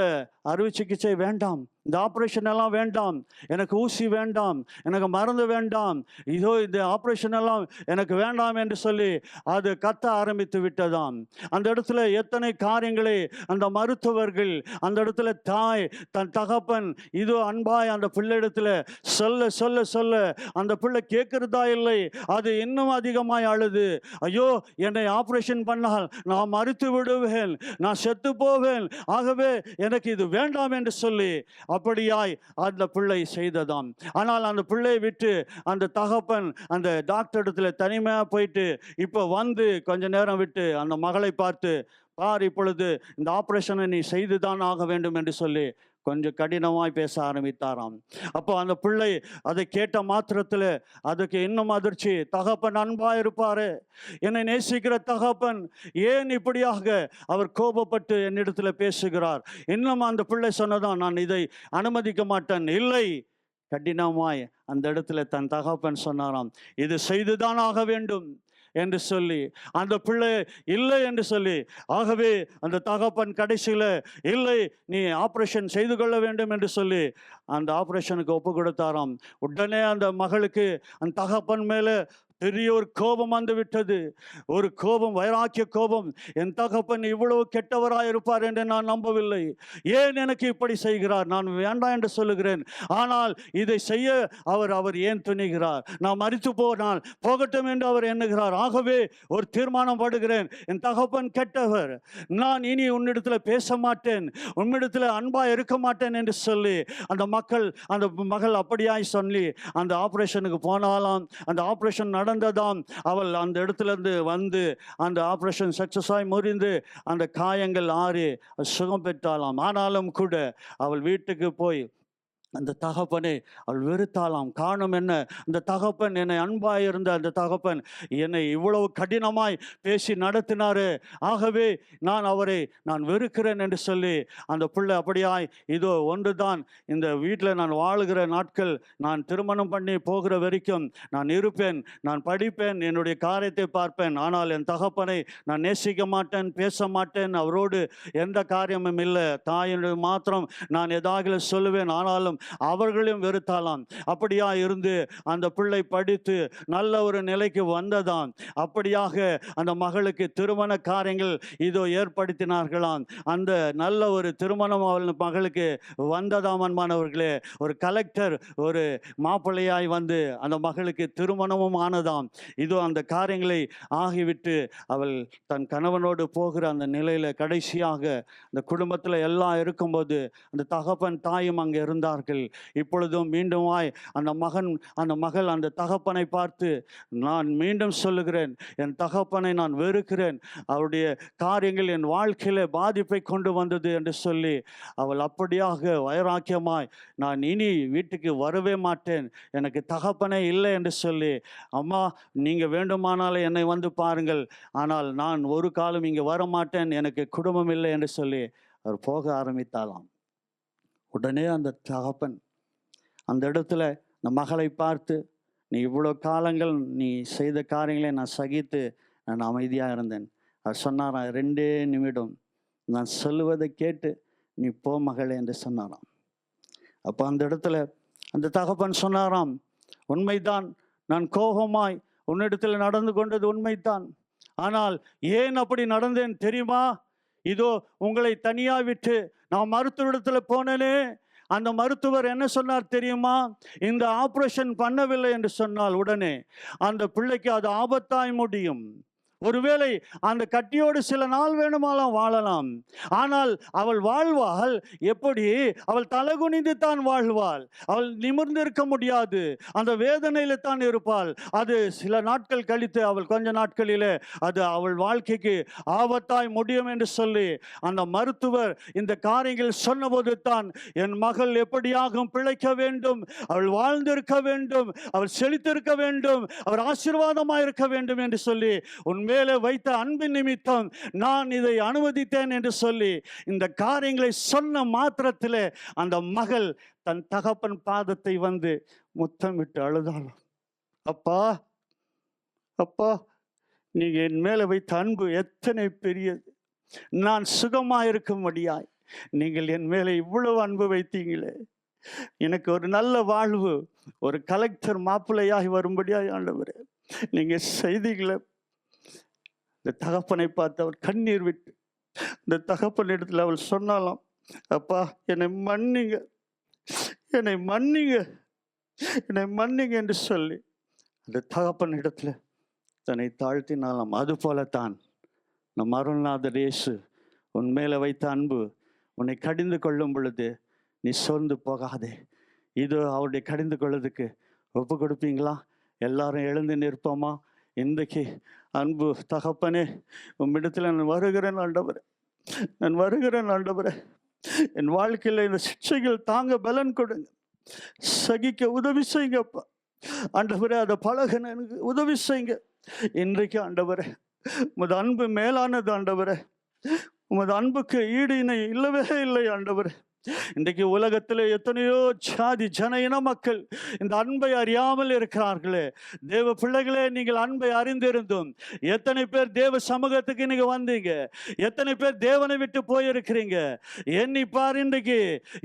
அறுவை சிகிச்சை வேண்டாம், இந்த ஆப்ரேஷன் எல்லாம் வேண்டாம், எனக்கு ஊசி வேண்டாம், எனக்கு மருந்து வேண்டாம், இதோ இந்த ஆப்ரேஷன் எல்லாம் எனக்கு வேண்டாம் என்று சொல்லி அது கத்த ஆரம்பித்து விட்டதாம். அந்த இடத்துல எத்தனை காரியங்களை அந்த மருத்துவர்கள் அந்த இடத்துல தாய் தன் தகப்பன் இதோ அன்பாய் அந்த பிள்ளையிடத்துல சொல்ல சொல்ல சொல்ல அந்த பிள்ளை கேட்கிறதா இல்லை, அது இன்னும் அதிகமாய் அழுது, ஐயோ என்னை ஆப்ரேஷன் பண்ணால் நான் மறித்து விடுவேன், நான் செத்து போவேன், ஆகவே எனக்கு இது வேண்டாம் என்று சொல்லி அப்படியாய் அந்த பிள்ளை செய்ததாம். ஆனால் அந்த பிள்ளையை விட்டு அந்த தகப்பன் அந்த டாக்டர் இடத்துல தனிமையாக போயிட்டு இப்போ கொஞ்ச நேரம் விட்டு அந்த மகளை பார்த்து, பார் இப்பொழுது இந்த ஆப்ரேஷனை நீ செய்துதான் ஆக வேண்டும் என்று சொல்லி கொஞ்சம் கடினமாய் பேச ஆரம்பித்தாராம். அப்போ அந்த பிள்ளை அதை கேட்ட மாத்திரத்தில் அதுக்கு இன்னும் அதிர்ச்சி, தகப்பன் அன்பாக இருப்பாரு, என்னை நேசிக்கிற தகப்பன் ஏன் இப்படியாக அவர் கோபப்பட்டு என்னிடத்துல பேசுகிறார். இன்னும் அந்த பிள்ளை சொன்னதான், நான் இதை அனுமதிக்க மாட்டேன். இல்லை, கடினமாய் அந்த இடத்துல தன் தகப்பன் சொன்னாராம், இது செய்துதான் ஆக வேண்டும் என்று சொல்லி அந்த பிள்ளை இல்லை என்று சொல்லி, ஆகவே அந்த தகப்பன் கடைசியில் இல்லை நீ ஆப்ரேஷன் செய்து கொள்ள வேண்டும் என்று சொல்லி அந்த ஆப்ரேஷனுக்கு ஒப்பு கொடுத்தாராம். உடனே அந்த மகளுக்கு அந்த தகப்பன் மேலே பெரிய ஒரு கோபம் வந்து விட்டது. ஒரு கோபம், வைராக்கிய கோபம். என் தகப்பன் இவ்வளவு கெட்டவராய் இருப்பார் என்று நான் நம்பவில்லை, ஏன் எனக்கு இப்படி செய்கிறார், நான் வேண்டாம் என்று சொல்லுகிறேன், ஆனால் இதை செய்ய அவர் ஏன் துணிகிறார், நான் மரித்து போனால் போகட்டும் என்று அவர் எண்ணுகிறார். ஆகவே ஒரு தீர்மானம் படுகிறேன், என் தகப்பன் கெட்டவர், நான் இனி உன்னிடத்தில் பேச மாட்டேன், உன்னிடத்தில் அன்பாக இருக்க மாட்டேன் என்று சொல்லி அந்த மகள் அப்படியாய் சொல்லி அந்த ஆப்ரேஷனுக்கு போனாலாம். அந்த ஆப்ரேஷன் நடந்ததாம். அவள் அந்த இடத்துல அந்த ஆப்ரேஷன் சக்சஸ் ஆகி முறிந்து அந்த காயங்கள் ஆறி சுகம் பெற்றாலாம். ஆனாலும் கூட அவள் வீட்டுக்கு போய் அந்த தகப்பனை அவள் வெறுத்தாலாம். காரணம் என்ன, அந்த தகப்பன் என்னை அன்பாய் இருந்த அந்த தகப்பன் என்னை இவ்வளவு கடினமாய் பேசி நடத்தினாரு, ஆகவே அவரை வெறுக்கிறேன் என்று சொல்லி அந்த பிள்ளை அப்படியாய் இதோ ஒன்றுதான், இந்த வீட்டில் நான் வாழுகிற நாட்கள், நான் திருமணம் பண்ணி போகிற வரைக்கும் நான் இருப்பேன், நான் படிப்பேன், என்னுடைய காரியத்தை பார்ப்பேன், ஆனால் என் தகப்பனை நான் நேசிக்க மாட்டேன், பேச மாட்டேன், அவரோடு எந்த காரியமும் இல்லை, தாயினுடைய மாத்திரம் நான் ஏதாவது சொல்லுவேன், ஆனாலும் அவர்களையும் வெறுத்தாலாம். அப்படியா இருந்து அந்த பிள்ளை படித்து நல்ல ஒரு நிலைக்கு வந்ததாம். அப்படியாக அந்த மகளுக்கு திருமண காரியங்கள் இதோ ஏற்படுத்தினார்களாம். அந்த நல்ல ஒரு திருமணம் அவள் மகளுக்கு வந்ததாம். அன்பானவர்களே, ஒரு கலெக்டர் ஒரு மாப்பிள்ளையாய் அந்த மகளுக்கு திருமணமும் ஆனதாம். இதோ அந்த காரியங்களை ஆகிவிட்டு அவள் தன் கணவனோடு போகிற அந்த நிலையில் கடைசியாக அந்த குடும்பத்தில் எல்லாம் இருக்கும்போது அந்த தகப்பன் தாயும் அங்கே இருந்தார்கள். இப்பொழுதும் மீண்டுமாய் அந்த மகள் அந்த தகப்பனை பார்த்து, நான் மீண்டும் சொல்லுகிறேன், என் தகப்பனை நான் வெறுக்கிறேன், அவருடைய காரியங்கள் என் வாழ்க்கையில் பாதிப்பை கொண்டு வந்தது என்று சொல்லி அவள் அப்படியாக வைராக்கியமாய், நான் இனி வீட்டுக்கு வரவே மாட்டேன், எனக்கு தகப்பனே இல்லை என்று சொல்லி, அம்மா நீங்கள் வேண்டுமானாலும் என்னை பாருங்கள், ஆனால் நான் ஒரு காலம் இங்கே வர மாட்டேன், எனக்கு குடும்பம் இல்லை என்று சொல்லி அவர் போக ஆரம்பித்தாலாம். உடனே அந்த தகப்பன் அந்த இடத்துல இந்த மகளை பார்த்து, நீ இவ்வளோ காலங்கள் நீ செய்த காரியங்களை நான் சகித்து நான் அமைதியாக இருந்தேன். அவர் சொன்னாராம், 2 நிமிடம் நான் சொல்லுவதை கேட்டு நீ போ மகளே என்று சொன்னாராம். அப்போ அந்த இடத்துல அந்த தகப்பன் சொன்னாராம், உண்மைதான், நான் கோபமாய் உன்னிடத்தில் நடந்து கொண்டது உண்மைதான், ஆனால் ஏன் அப்படி நடந்தேன் தெரியுமா, இதோ உங்களை தனியா விட்டு நான் மருத்துவரிடத்துல போனேனே, அந்த மருத்துவர் என்ன சொன்னார் தெரியுமா? இந்த ஆபரேஷன் பண்ணவில்லை என்று சொன்னால் உடனே அந்த பிள்ளைக்கு அது ஆபத்தாய் முடியும். ஒருவேளை அந்த கட்டியோடு சில நாள் வேணுமாலாம் வாழலாம், ஆனால் அவள் வாழ்வாள் எப்படி? அவள் தலகுனிந்து தான் வாழ்வாள். அவள் நிமிர்ந்திருக்க முடியாது, அந்த வேதனையில தான் இருப்பாள். அது சில நாட்கள் கழித்து அவள் கொஞ்ச நாட்களிலே அது அவள் வாழ்க்கைக்கு ஆபத்தாய் முடியும் என்று சொல்லி அந்த மருத்துவர் இந்த காரியங்கள் சொன்னபோது தான் என் மகள் எப்படியாகும் பிழைக்க வேண்டும், அவள் வாழ்ந்திருக்க வேண்டும், அவள் செழித்திருக்க வேண்டும், அவர் ஆசீர்வாதமாக இருக்க வேண்டும் என்று சொல்லி உண்மையிலே வைத்த அன்பின் நிமித்தம் நான் இதை அனுமதித்தேன் என்று சொல்லி இந்த காரியங்களை சொன்ன மாத்திரத்திலே அந்த மகள் தன் தகப்பன் பாதத்தை வந்து முத்தமிட்டு அழுதாள். அப்பா, அப்பா, நீங்க என் மேல வைத்த அன்பு எத்தனை பெரியது. நான் சுகமாயிருக்கும்படியாய் நீங்கள் என் மேல இவ்வளவு அன்பு வைத்தீங்களே. எனக்கு ஒரு நல்ல வாழ்வு, ஒரு கலெக்டர் மாப்பிள்ளையாகி வரும்படியாய் ஆண்டவரே நீங்க செய்திகளை. இந்த தகப்பனை பார்த்து அவள் கண்ணீர் விட்டு இந்த தகப்பனிடத்தில் அவள் சொன்னாலாம், அப்பா என்னை மன்னிங்க, என்னை மன்னிங்க, என்னை மன்னிங்க என்று சொல்லி அந்த தகப்பனிடத்துல தன்னை தாழ்த்தினாலாம். அதுபோலத்தான் நம் அருள்நாதர் இயேசு உன் மேலே வைத்த அன்பு உன்னை கடிந்து கொள்ளும் பொழுது நீ சோர்ந்து போகாதே. இது அவருடைய கடிந்து கொள்வதுக்கு ஒப்பு கொடுப்பீங்களா? எல்லாரும் எழுந்து நிற்போமா? இன்றைக்கு அன்பு தகப்பனே, உம்மிடத்தில் நான் வருகிறேன் ஆண்டவரே, நான் வருகிறேன் ஆண்டவரே. என் வாழ்க்கையில் இந்த சிக்ஷைகள் தாங்க பலன் கொடுங்க, சகிக்க உதவி செய்யுங்கப்பா ஆண்டவரே. அதை பழக எனக்கு உதவி செய்யுங்க. இன்றைக்கு ஆண்டவரே உமது அன்பு மேலானது ஆண்டவரே, உமது அன்புக்கு ஈடு இணை இல்லவே இல்லை ஆண்டவரே. இன்றைக்கு உலகத்தில் எத்தனையோ ஜாதி ஜன இன மக்கள் இந்த அன்பை அறியாமல் இருக்கிறார்களே. தேவ பிள்ளைகளே, நீங்கள் அன்பை அறிந்திருந்தும் எத்தனை பேர் தேவ சமூகத்துக்கு நீங்க வந்தீங்க, எத்தனை பேர் தேவனை விட்டு போயிருக்கிறீங்க. எண்ணி பார், இன்றைக்கு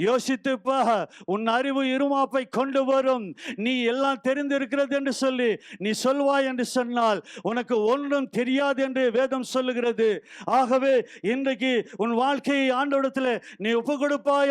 யோசித்து பார். உன் அறிவு இருமாப்பை கொண்டு வரும். நீ எல்லாம் தெரிந்திருக்கிறது என்று சொல்லி நீ சொல்வாய் என்று சொன்னால் உனக்கு ஒன்றும் தெரியாது என்று வேதம் சொல்லுகிறது. ஆகவே இன்றைக்கு உன் வாழ்க்கையை ஆண்டவரிடத்தில் நீ ஒப்பு கொடுப்பாய்.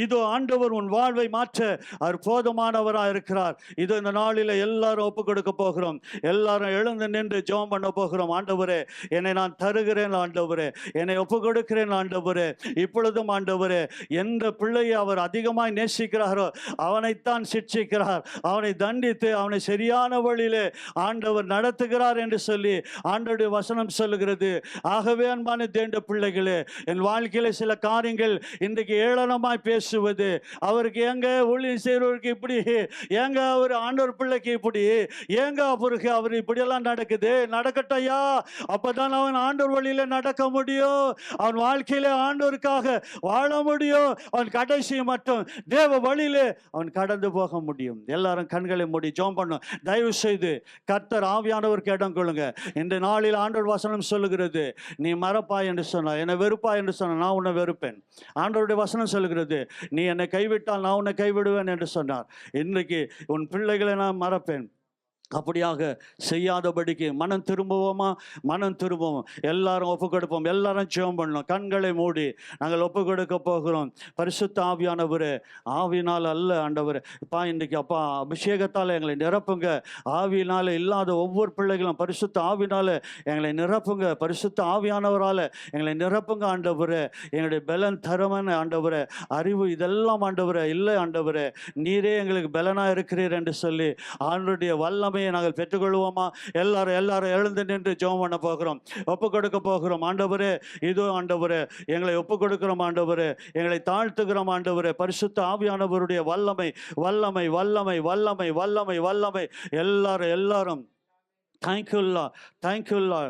இதோ ஆண்டவர் உன் வாழ்வை மாற்ற அற்புதமானவராக இருக்கிறார். இதோ இந்த நாளில் எல்லாரும் ஒப்பு கொடுக்க போகிறோம். எல்லாரும் எழுந்து நின்று ஜெபம் பண்ண போகிறோம். ஆண்டவரே, என்னை நான் தருகிறேன் ஆண்டவரே, என்னை ஒப்பு கொடுக்கிறேன் ஆண்டவரே. இப்பொழுதும் ஆண்டவரே, எந்த பிள்ளையை அவர் அதிகமாய் நேசிக்கிறாரோ அவனைத்தான் சிட்சிக்கிறார், அவனை தண்டித்து அவனை சரியான வழியிலே ஆண்டவர் நடத்துகிறார் என்று சொல்லி ஆண்டவருடைய வசனம் சொல்லுகிறது. ஆகவே அன்பான தேவ பிள்ளைகளே, என் வாழ்க்கையில சில காரியங்கள் இன்றைக்கு ஏளனமாய் பேசுவது, அவருக்கு ஏங்க ஊழியம் செய்கிறவருக்கு இப்படி, ஏங்க அவர் ஆண்டவர் பிள்ளைக்கு இப்படி, ஏங்க அவருக்கு அவர் இப்படியெல்லாம் நடக்குது, நடக்கட்டையா, அப்பதான் அவன் ஆண்டவர் வழியில நடக்க முடியும், அவன் வாழ்க்கையில ஆண்டவருக்காக வாழ முடியும், அவன் கடைசி மட்டும் தேவ வழியிலே அவன் கடந்து போக முடியும். எல்லாரும் கண்களை மூடி ஜெபம் பண்ணும். தயவு செய்து கர்த்தர் ஆவியானவருக்கு இடம் கொள்ளுங்க. இந்த நாளில் ஆண்டவர் வசனம் சொல்லுகிறது, நீ மறப்பாய் என்று சொன்ன, என்னை வெறுப்பாய் என்று சொன்ன, நான் உன்னை வெறுப்பேன். ஆண்டவருடைய வசனம் சொல்லுகிறது, நீ என்னை கைவிட்டால் நான் உன்னை கைவிடுவேன் என்று சொன்னார். இன்றைக்கு உன் பிள்ளைகளை நான் மறப்பேன். அப்படியாக செய்யாதபடிக்கு மனம் திரும்புவோமா? மனம் திரும்புவோம். எல்லாரும் ஒப்பு கொடுப்போம். எல்லாரும் ஜெபம் பண்ணணும். கண்களை மூடி நாங்கள் ஒப்பு கொடுக்க போகிறோம். பரிசுத்த ஆவியானவரே, ஆவியினால் அல்ல ஆண்டவர் அப்பா, இன்றைக்கு அப்பா அபிஷேகத்தால் எங்களை நிரப்புங்க. ஆவியினால் இல்லாத ஒவ்வொரு பிள்ளைகளும் பரிசுத்த ஆவியினால் எங்களை நிரப்புங்க. பரிசுத்த ஆவியானவரால் எங்களை நிரப்புங்க ஆண்டவரே. எங்களுடைய பலன் தரமான ஆண்டவரே, அறிவு இதெல்லாம் ஆண்டவரே இல்லை ஆண்டவரே, நீரே எங்களுக்கு பலனாக இருக்கிறீர் என்று சொல்லி ஆண்டவருடைய வல்லமை நாங்கள் பெற்றுக்கொள்வோமா? எல்லாரும் எழுந்து நின்று ஜெபம் பண்ண போகிறோம். ஒப்பு கொடுக்க போகிறோம். ஆண்டவரே, இதோ ஆண்டவரே, எங்களை ஒப்பு கொடுக்கிறோம் ஆண்டவரே, எங்களை தாழ்த்துகிறோம் ஆண்டவரே. பரிசுத்த ஆவியானவருடைய வல்லமை வல்லமை வல்லமை வல்லமை வல்லமை வல்லமை எல்லாரும் தேங்க்யூல்லா தேங்க்யூல்லா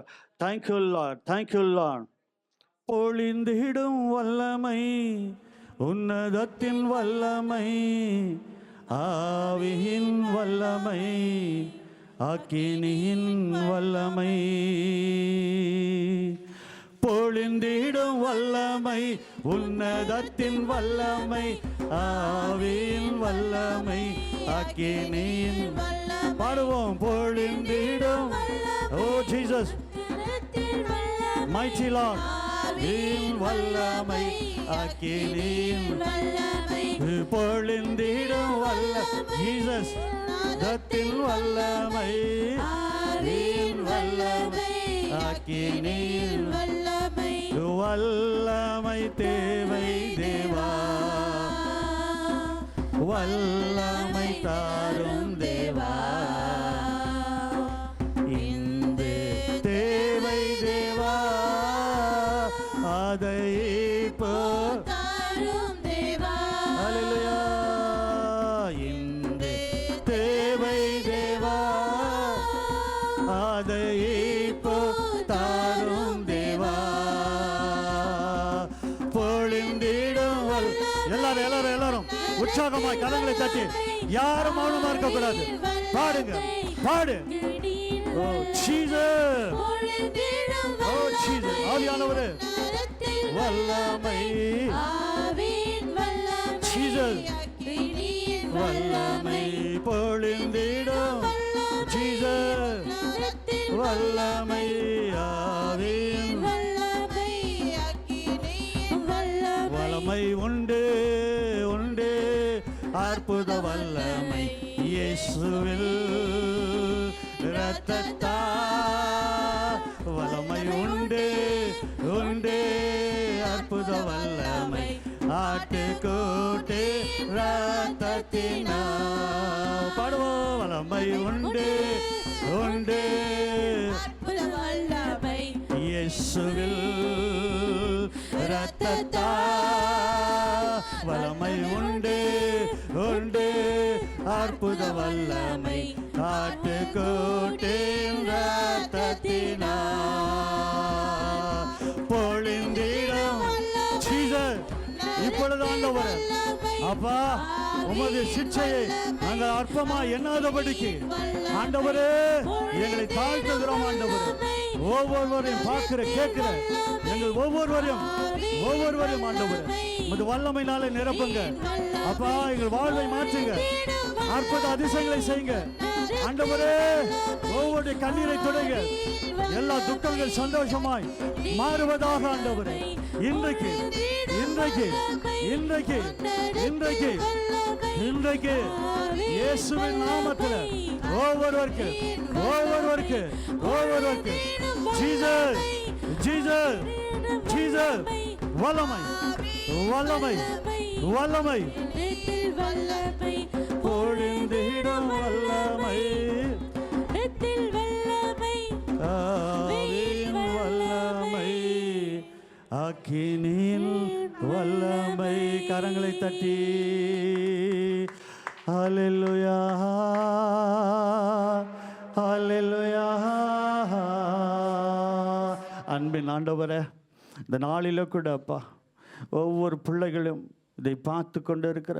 தேங்க்யூல்லா தேங்க்யூல்லா. பொழிந்திடும் வல்லமை, உன்னதத்தின் வல்லமை, ஆவியின் வல்லமை, அக்கினியின் வல்லமை, பொழிந்திடும் வல்லமை, உன்னதத்தின் வல்லமை, ஆவியின் வல்லமை, அக்கினியின் பாடுவோம். பொழிந்திடும், ஓ ஜீசஸ், mighty Lord, ஆவியின் வல்லமை அக்கினியின் பொழிந்திடும் வல்ல ஜீசஸ் தத்தின் வல்லமை ஆவியின் வல்லமை அக்கினியின் வல்லமை தேவை தேவா வல்லமை தாரும் தேவா இந்த தேவை தேவா அதை இப்போ அல்லேலூயா இந்த தேவை தேவா அதை இப்போ தாரும் தேவா பொழிந்திடும் எல்லாரும் உற்சாகமாய் கரங்களை தட்டி யாரும் மௌனமா இருக்க கூடாது. பாடுங்க பாடு. ஓ ஜீசஸ், ஓ ஜீசஸ், ஆவியானவரே வல்லமை ஜீசஸ் வல்லமை பொழிந்திடும் ஜீசஸ் வல்லமை ஆவியின் வல்லமை உண்டு உண்டு அற்புத வல்லமை இயேசுவில் இரத்தத்தா வல்லமை உண்டு உண்டு அற்புத வல்லமை ஆட்டுக்கூட்டு இரத்தத்தினா பாடுவோம். வல்லமை உண்டு உண்டு இயேசுவில் இரத்தத்தா வல்லமை உண்டு உண்டு அற்புத வல்லமை ஆட்டுக்கூட்டின் இரத்தத்தினா பொழிந்திடும் ஜீசஸ். இப்பொழுது ஆண்டவரே அப்பா உமது சிக்ஷையை நாங்கள் அற்பமா எண்ணாதபடிக்கு ஆண்டவரே எங்களை தாழ்த்துகிறோம். ஆண்டவரே ஒவ்வொருவரையும் பார்க்கிற கேட்கிற எங்கள் ஒவ்வொருவரையும் ஆண்டவரே உமது வல்லமையினாலே நிரப்புங்க அப்பா. எங்கள் வாழ்வை மாற்றுங்க, அற்புத அதிசயங்களை செய்யுங்க ஆண்டவரே. ஒவ்வொரு கண்ணீரை தொடங்க, எல்லா துக்கங்கள் சந்தோஷமாய் மாறுவதாக ஆண்டவரே. இன்றைக்கு இன்றைக்கு இன்றைக்கு இன்றைக்கு இன்றைக்கு இயேசுவின் நாமத்தில் ஒவ்வொருவருக்கு ஜீசஸ் ஜீசஸ் ஜீசஸ் வல்லமை வல்லமை வல்லமை பொழிந்திடும் வல்லமை ஆவியின் வல்லமை அக்கினியின் வல்லமை. கரங்களை தட்டி ஹல்லேலூயா ஹல்லேலூயா. அன்பின் ஆண்டவரே, இந்த நாளில் கூட அப்பா ஒவ்வொரு பிள்ளைகளும் இதை பார்த்து கொண்டு இருக்கிற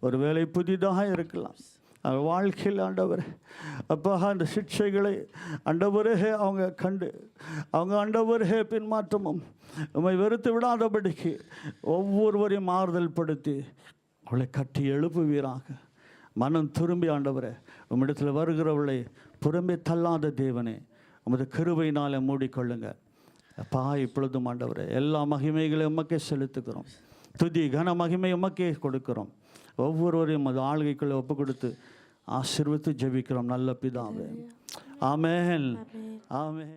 ஒரு வேளை புதிதாக இருக்கலாம் அவங்க வாழ்க்கையில் ஆண்டவரே அப்பா அந்த சிக்ஷைகளை ஆண்டவரே அவங்க கண்டு அவங்க ஆண்டவரே பின்மாற்றமும் உம்மை வெறுத்து விடாதபடிக்கு ஒவ்வொருவரையும் ஆறுதல் படுத்தி அவளை கட்டி எழுப்புவீராக. மனம் திரும்பி ஆண்டவரே உம்மிடத்தில் வருகிறவளை புறம்பே தள்ளாத தேவனே உமது கிருபையினாலே மூடிக்கொள்ளுங்க அப்பா. இப்பொழுதும் ஆண்டவரே எல்லா மகிமைகளையும் உமக்கே செலுத்துகிறோம். துதி கன மகிமை உமக்கே கொடுக்கிறோம். ஒவ்வொருவரையும் அது ஆளுகைக்குள்ளே ஒப்பு கொடுத்து ஆசீர்வதித்து ஜெபிக்கிறோம் நல்ல பிதாவே. ஆமென் ஆமென்.